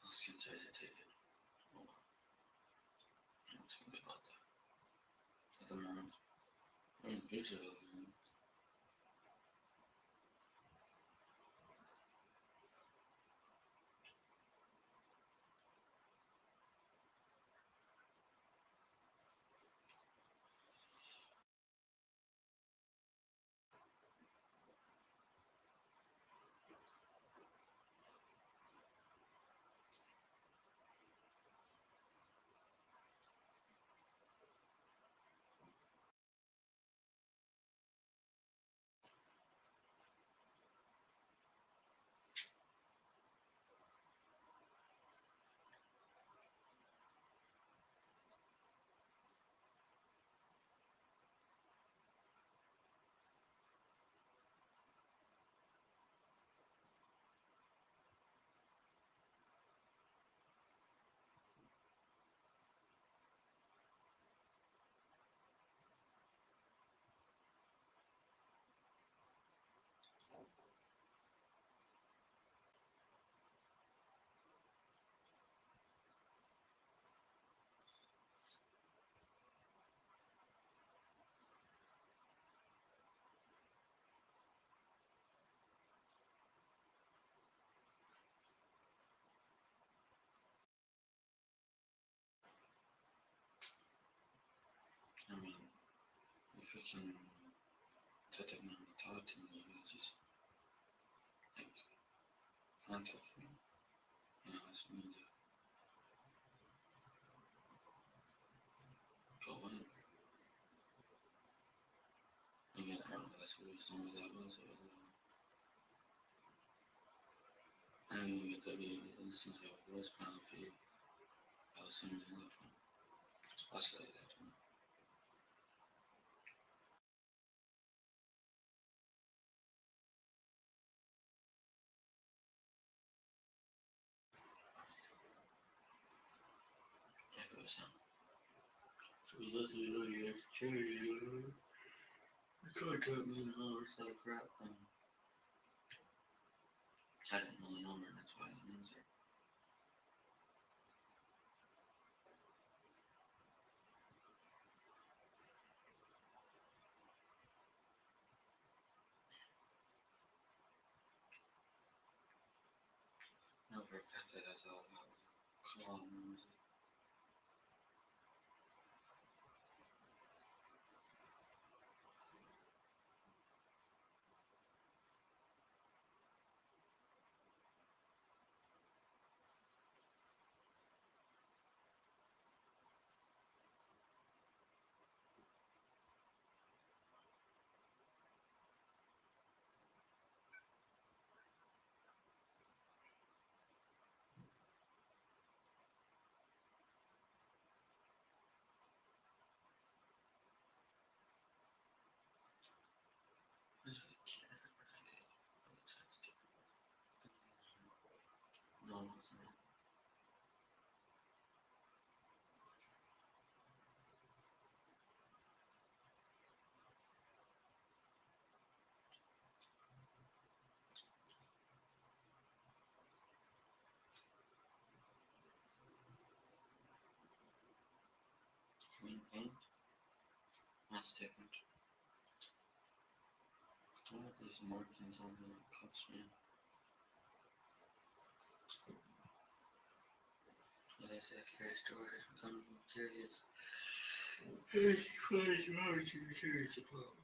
I was hesitated. Well, it's gonna be about that. At the moment, I'm in the future, I mean, if you can take me and talk to me, you just like contact me and ask me to go in. Again, I don't know that's what he was doing with that was. I didn't even get to listen to a voicemail feed. I was sending it left one. Especially that one. If it was him. So he was listening to the activity, he contact me and all this other crap. And I didn't know the number, and that's why I didn't answer. No, for a fact that that's all about call music. That's what I can't. No, it's not. Clean paint? That's different. Some of these markings on the cups, man. As that carries storage, becoming more curious. Hey, funny, hard to be curious about.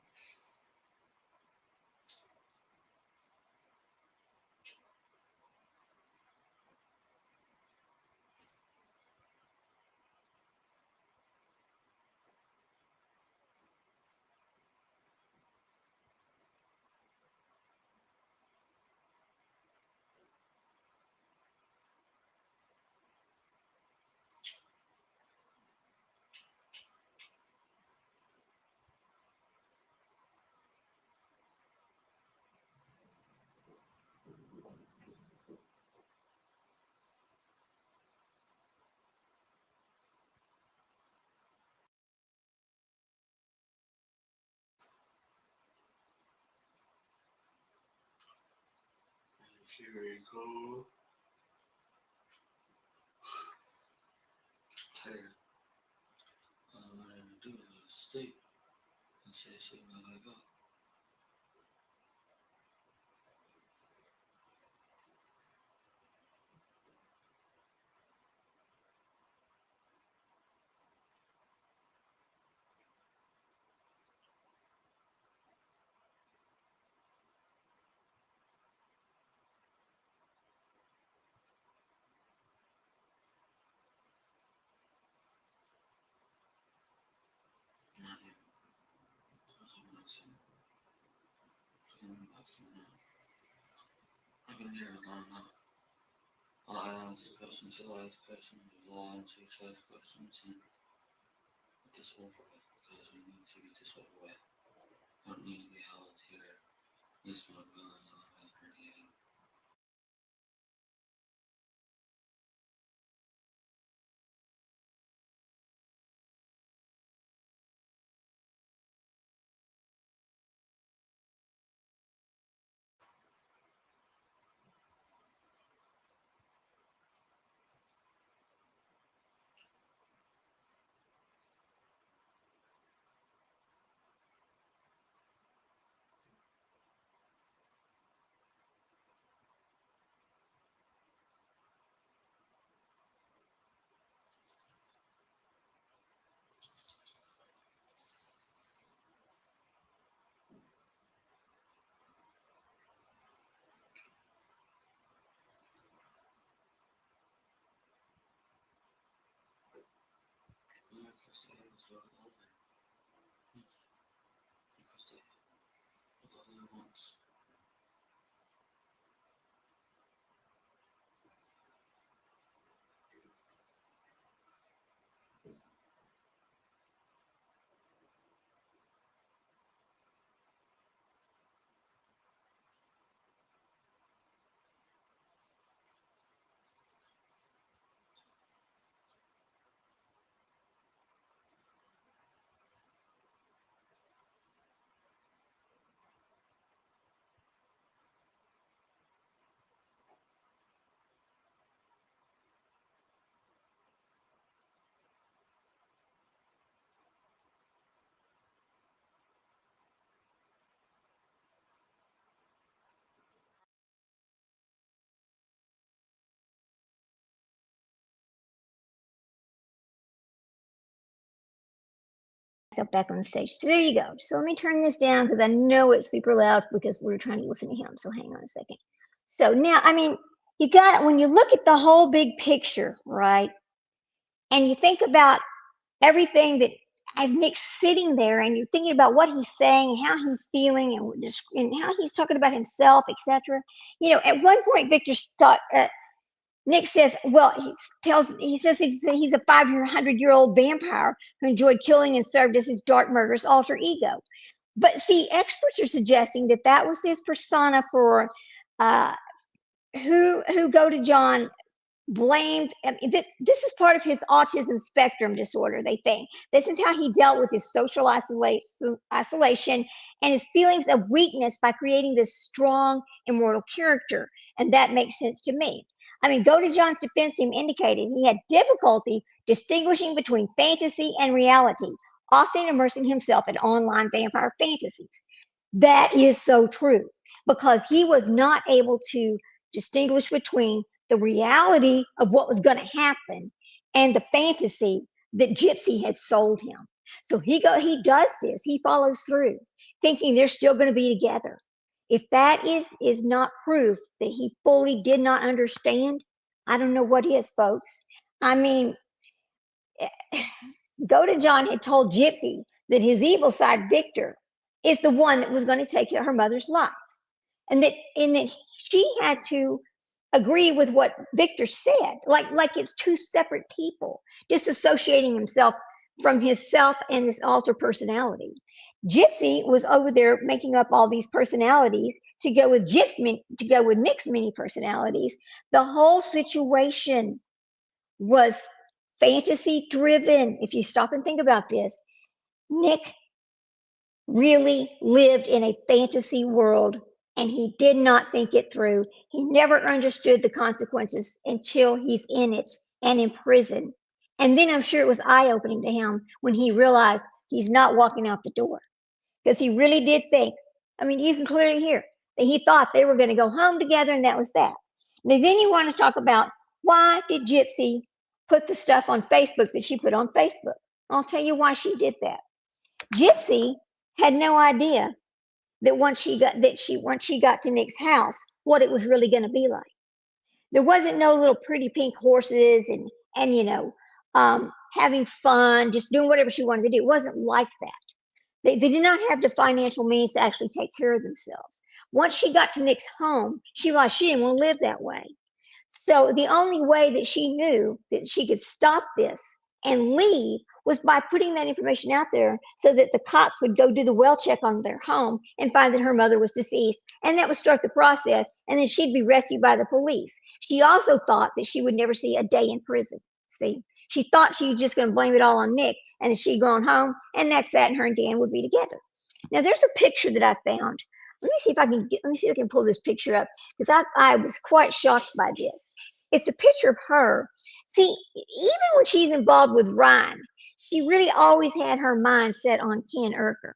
Very cold. Tired. All I wanted to do was sleep. And say sleep when I go. I've been here long enough. I'll ask questions, you'll ask questions, we'll answer each other's questions, and get this over with, because we need to get this over with. I don't need to be held here. This one going on with her again. Myself back on stage. So there you go. So let me turn this down because I know it's super loud because we're trying to listen to him. So hang on a second. So now, I mean, you got it. When you look at the whole big picture, right? And you think about everything that as Nick's sitting there and you're thinking about what he's saying, how he's feeling, and how he's talking about himself, etc. You know, at one point, Nick says, well, he says he's a 500-year-old vampire who enjoyed killing and served as his dark murderous alter ego. But see, experts are suggesting that that was his persona for who Godejohn blamed. I mean, this is part of his autism spectrum disorder. They think this is how he dealt with his social isolation and his feelings of weakness by creating this strong, immortal character, and that makes sense to me. I mean, Godejohn's defense team indicated he had difficulty distinguishing between fantasy and reality, often immersing himself in online vampire fantasies. That is so true, because he was not able to distinguish between the reality of what was going to happen and the fantasy that Gypsy had sold him. So he does this. He follows through, thinking they're still going to be together. If that is not proof that he fully did not understand, I don't know what is, folks. I mean, John had told Gypsy that his evil side, Victor, is the one that was going to take her mother's life, and that she had to agree with what Victor said, like it's two separate people, disassociating himself from himself and this alter personality. Gypsy was over there making up all these personalities to go with Nick's many personalities. The whole situation was fantasy driven. If you stop and think about this, Nick really lived in a fantasy world, and he did not think it through. He never understood the consequences until he's in it and in prison. And then I'm sure it was eye-opening to him when he realized he's not walking out the door, because he really did think, I mean, you can clearly hear that he thought they were going to go home together, and that was that. Now, then you want to talk about, why did Gypsy put the stuff on Facebook that she put on Facebook? I'll tell you why she did that. Gypsy had no idea that once she got to Nick's house, what it was really going to be like. There wasn't no little pretty pink horses and having fun, just doing whatever she wanted to do. It wasn't like that. They did not have the financial means to actually take care of themselves. Once she got to Nick's home, she realized she didn't want to live that way. So the only way that she knew that she could stop this and leave was by putting that information out there, so that the cops would go do the well check on their home and find that her mother was deceased. And that would start the process, and then she'd be rescued by the police. She also thought that she would never see a day in prison. See, she thought she was just going to blame it all on Nick, and she'd gone home, and that's that, and her and Dan would be together. Now, there's a picture that I found. Let me see if I can pull this picture up, because I was quite shocked by this. It's a picture of her. See, even when she's involved with Ryan, she really always had her mind set on Ken Urker.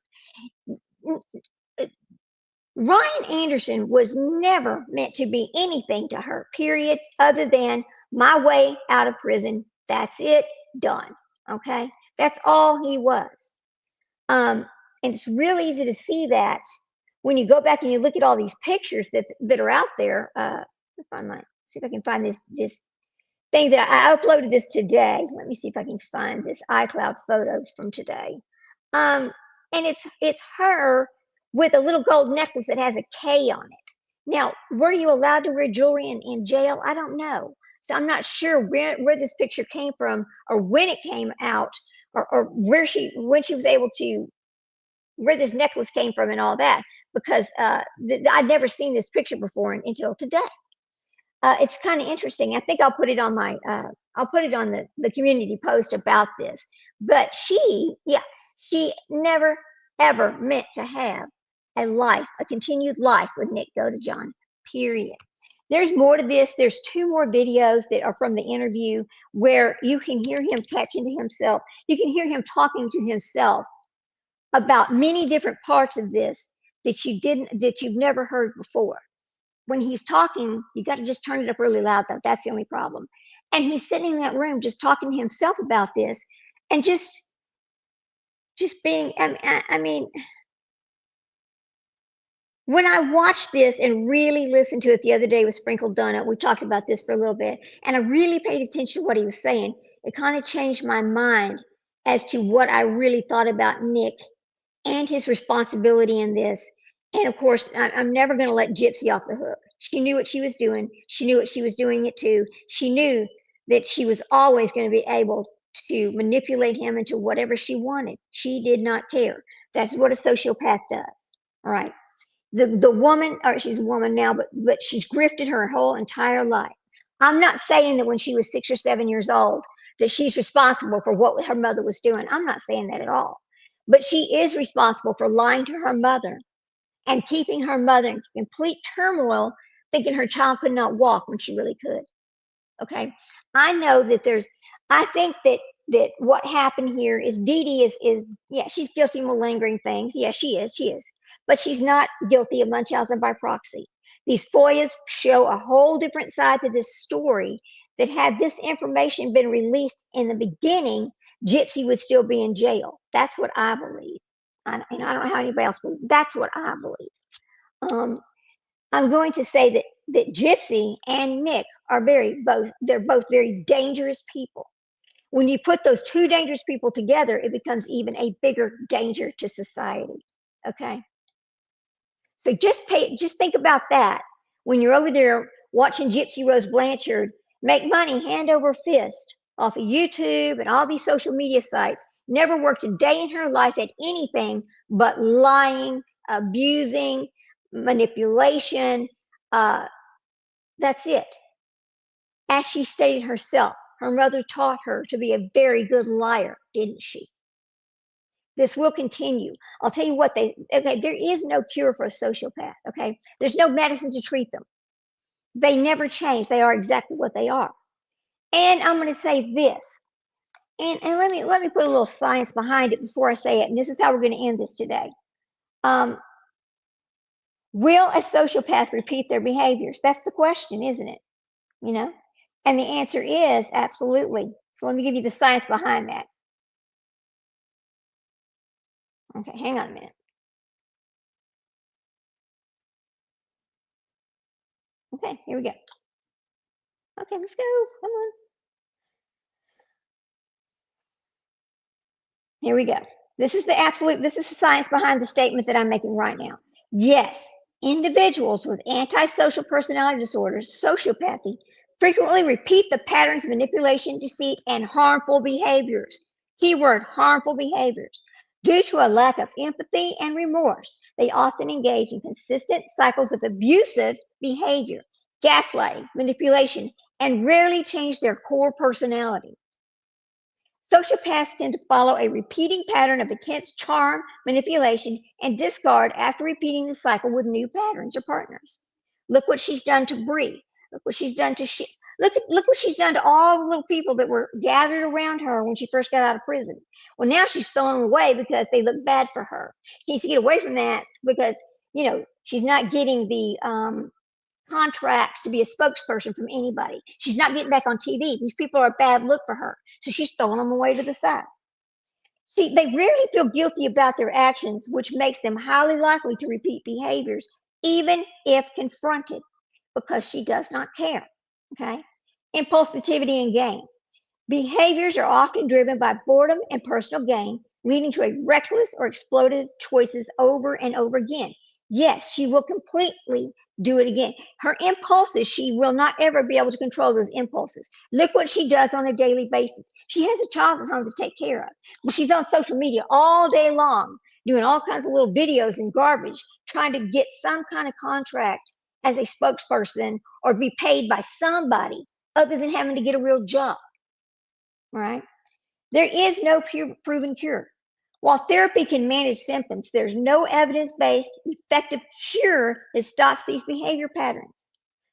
Ryan Anderson was never meant to be anything to her, period, other than my way out of prison. That's it, done. Okay? That's all he was. And it's real easy to see that when you go back and you look at all these pictures that are out there. If I might see if I can find this thing that I uploaded this today. Let me see if I can find this iCloud photo from today. And it's her with a little gold necklace that has a K on it. Now, were you allowed to wear jewelry in jail? I don't know. So I'm not sure where this picture came from, or when it came out, or when she was able to, where this necklace came from and all that, because I'd never seen this picture before until today. It's kind of interesting. I think I'll put it on the community post about this. But she never ever meant to have a continued life with NickGodejohn, period. There's more to this. There's 2 more videos that are from the interview where you can hear him catching to himself. You can hear him talking to himself about many different parts of this that you've never heard before. When he's talking, you got to just turn it up really loud, though. That's the only problem. And he's sitting in that room just talking to himself about this, and just being, I mean, when I watched this and really listened to it the other day with Sprinkled Donut, we talked about this for a little bit, and I really paid attention to what he was saying. It kind of changed my mind as to what I really thought about Nick and his responsibility in this. And of course, I'm never going to let Gypsy off the hook. She knew what she was doing. She knew what she was doing it to. She knew that she was always going to be able to manipulate him into whatever she wanted. She did not care. That's what a sociopath does. All right. The woman, or she's a woman now, but she's grifted her whole entire life. I'm not saying that when she was 6 or 7 years old that she's responsible for what her mother was doing. I'm not saying that at all. But she is responsible for lying to her mother and keeping her mother in complete turmoil, thinking her child could not walk when she really could. Okay. I know that I think that what happened here is Dee Dee is, yeah, she's guilty of malingering things. Yeah, she is. but she's not guilty of Munchausen by proxy. These FOIAs show a whole different side to this story, that had this information been released in the beginning, Gypsy would still be in jail. That's what I believe. And I don't know how anybody else believes. That's what I believe. I'm going to say that Gypsy and Nick are they're both very dangerous people. When you put those two dangerous people together, it becomes even a bigger danger to society. Okay? So just think about that when you're over there watching Gypsy Rose Blanchard make money hand over fist off of YouTube and all these social media sites. Never worked a day in her life at anything but lying, abusing, manipulation. That's it. As she stated herself, her mother taught her to be a very good liar, didn't she? This will continue. I'll tell you what, there is no cure for a sociopath, okay? There's no medicine to treat them. They never change. They are exactly what they are. And I'm going to say this, and let me put a little science behind it before I say it, and this is how we're going to end this today. Will a sociopath repeat their behaviors? That's the question, isn't it? You know? And the answer is absolutely. So let me give you the science behind that. Okay, hang on a minute. Okay, here we go. Okay, let's go. Come on. Here we go. This is the science behind the statement that I'm making right now. Yes, individuals with antisocial personality disorders, sociopathy, frequently repeat the patterns of manipulation, deceit, and harmful behaviors. Keyword, harmful behaviors. Due to a lack of empathy and remorse, they often engage in consistent cycles of abusive behavior, gaslighting, manipulation, and rarely change their core personality. Sociopaths tend to follow a repeating pattern of intense charm, manipulation, and discard after repeating the cycle with new patterns or partners. Look what she's done to Bree. Look what she's done to look what she's done to all the little people that were gathered around her when she first got out of prison. Well, now she's throwing them away because they look bad for her. She needs to get away from that because she's not getting the contracts to be a spokesperson from anybody. She's not getting back on TV. These people are a bad look for her. So she's throwing them away to the side. See, they rarely feel guilty about their actions, which makes them highly likely to repeat behaviors, even if confronted, because she does not care. Okay? Impulsivity and gain. Behaviors are often driven by boredom and personal gain, leading to a reckless or exploitive choices over and over again. Yes, she will completely do it again. Her impulses, she will not ever be able to control those impulses. Look what she does on a daily basis. She has a child at home to take care of. But she's on social media all day long, doing all kinds of little videos and garbage, trying to get some kind of contract as a spokesperson or be paid by somebody other than having to get a real job. Right? There is no proven cure. While therapy can manage symptoms, there's no evidence-based effective cure that stops these behavior patterns.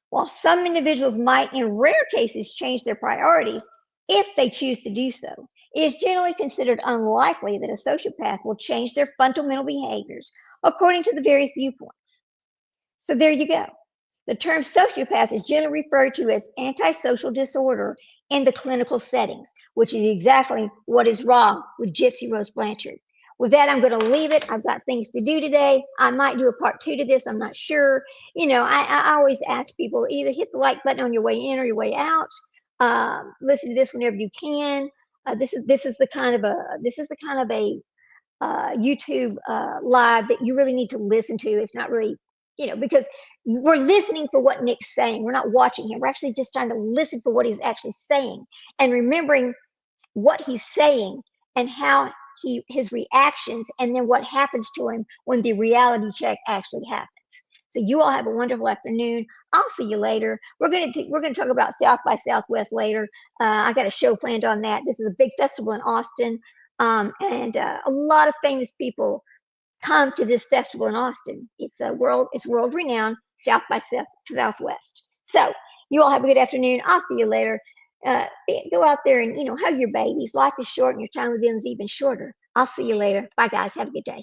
While some individuals might, in rare cases, change their priorities if they choose to do so, it is generally considered unlikely that a sociopath will change their fundamental behaviors according to the various viewpoints. So there you go. The term sociopath is generally referred to as antisocial disorder in the clinical settings, which is exactly what is wrong with Gypsy Rose Blanchard. With that, I'm going to leave it. I've got things to do today. I might do a part 2 to this. I'm not sure. I always ask people, either hit the like button on your way in or your way out. Listen to this whenever you can. This is the kind of a YouTube live that you really need to listen to. It's not really, because we're listening for what Nick's saying. We're not watching him. We're actually just trying to listen for what he's actually saying and remembering what he's saying and how his reactions, and then what happens to him when the reality check actually happens. So you all have a wonderful afternoon. I'll see you later. We're gonna talk about South by Southwest later. I got a show planned on that. This is a big festival in Austin, and a lot of famous people come to this festival in Austin. It's world renowned, South by Southwest. So you all have a good afternoon. I'll see you later. Go out there and hug your babies. Life is short and your time with them is even shorter. I'll see you later. Bye guys. Have a good day.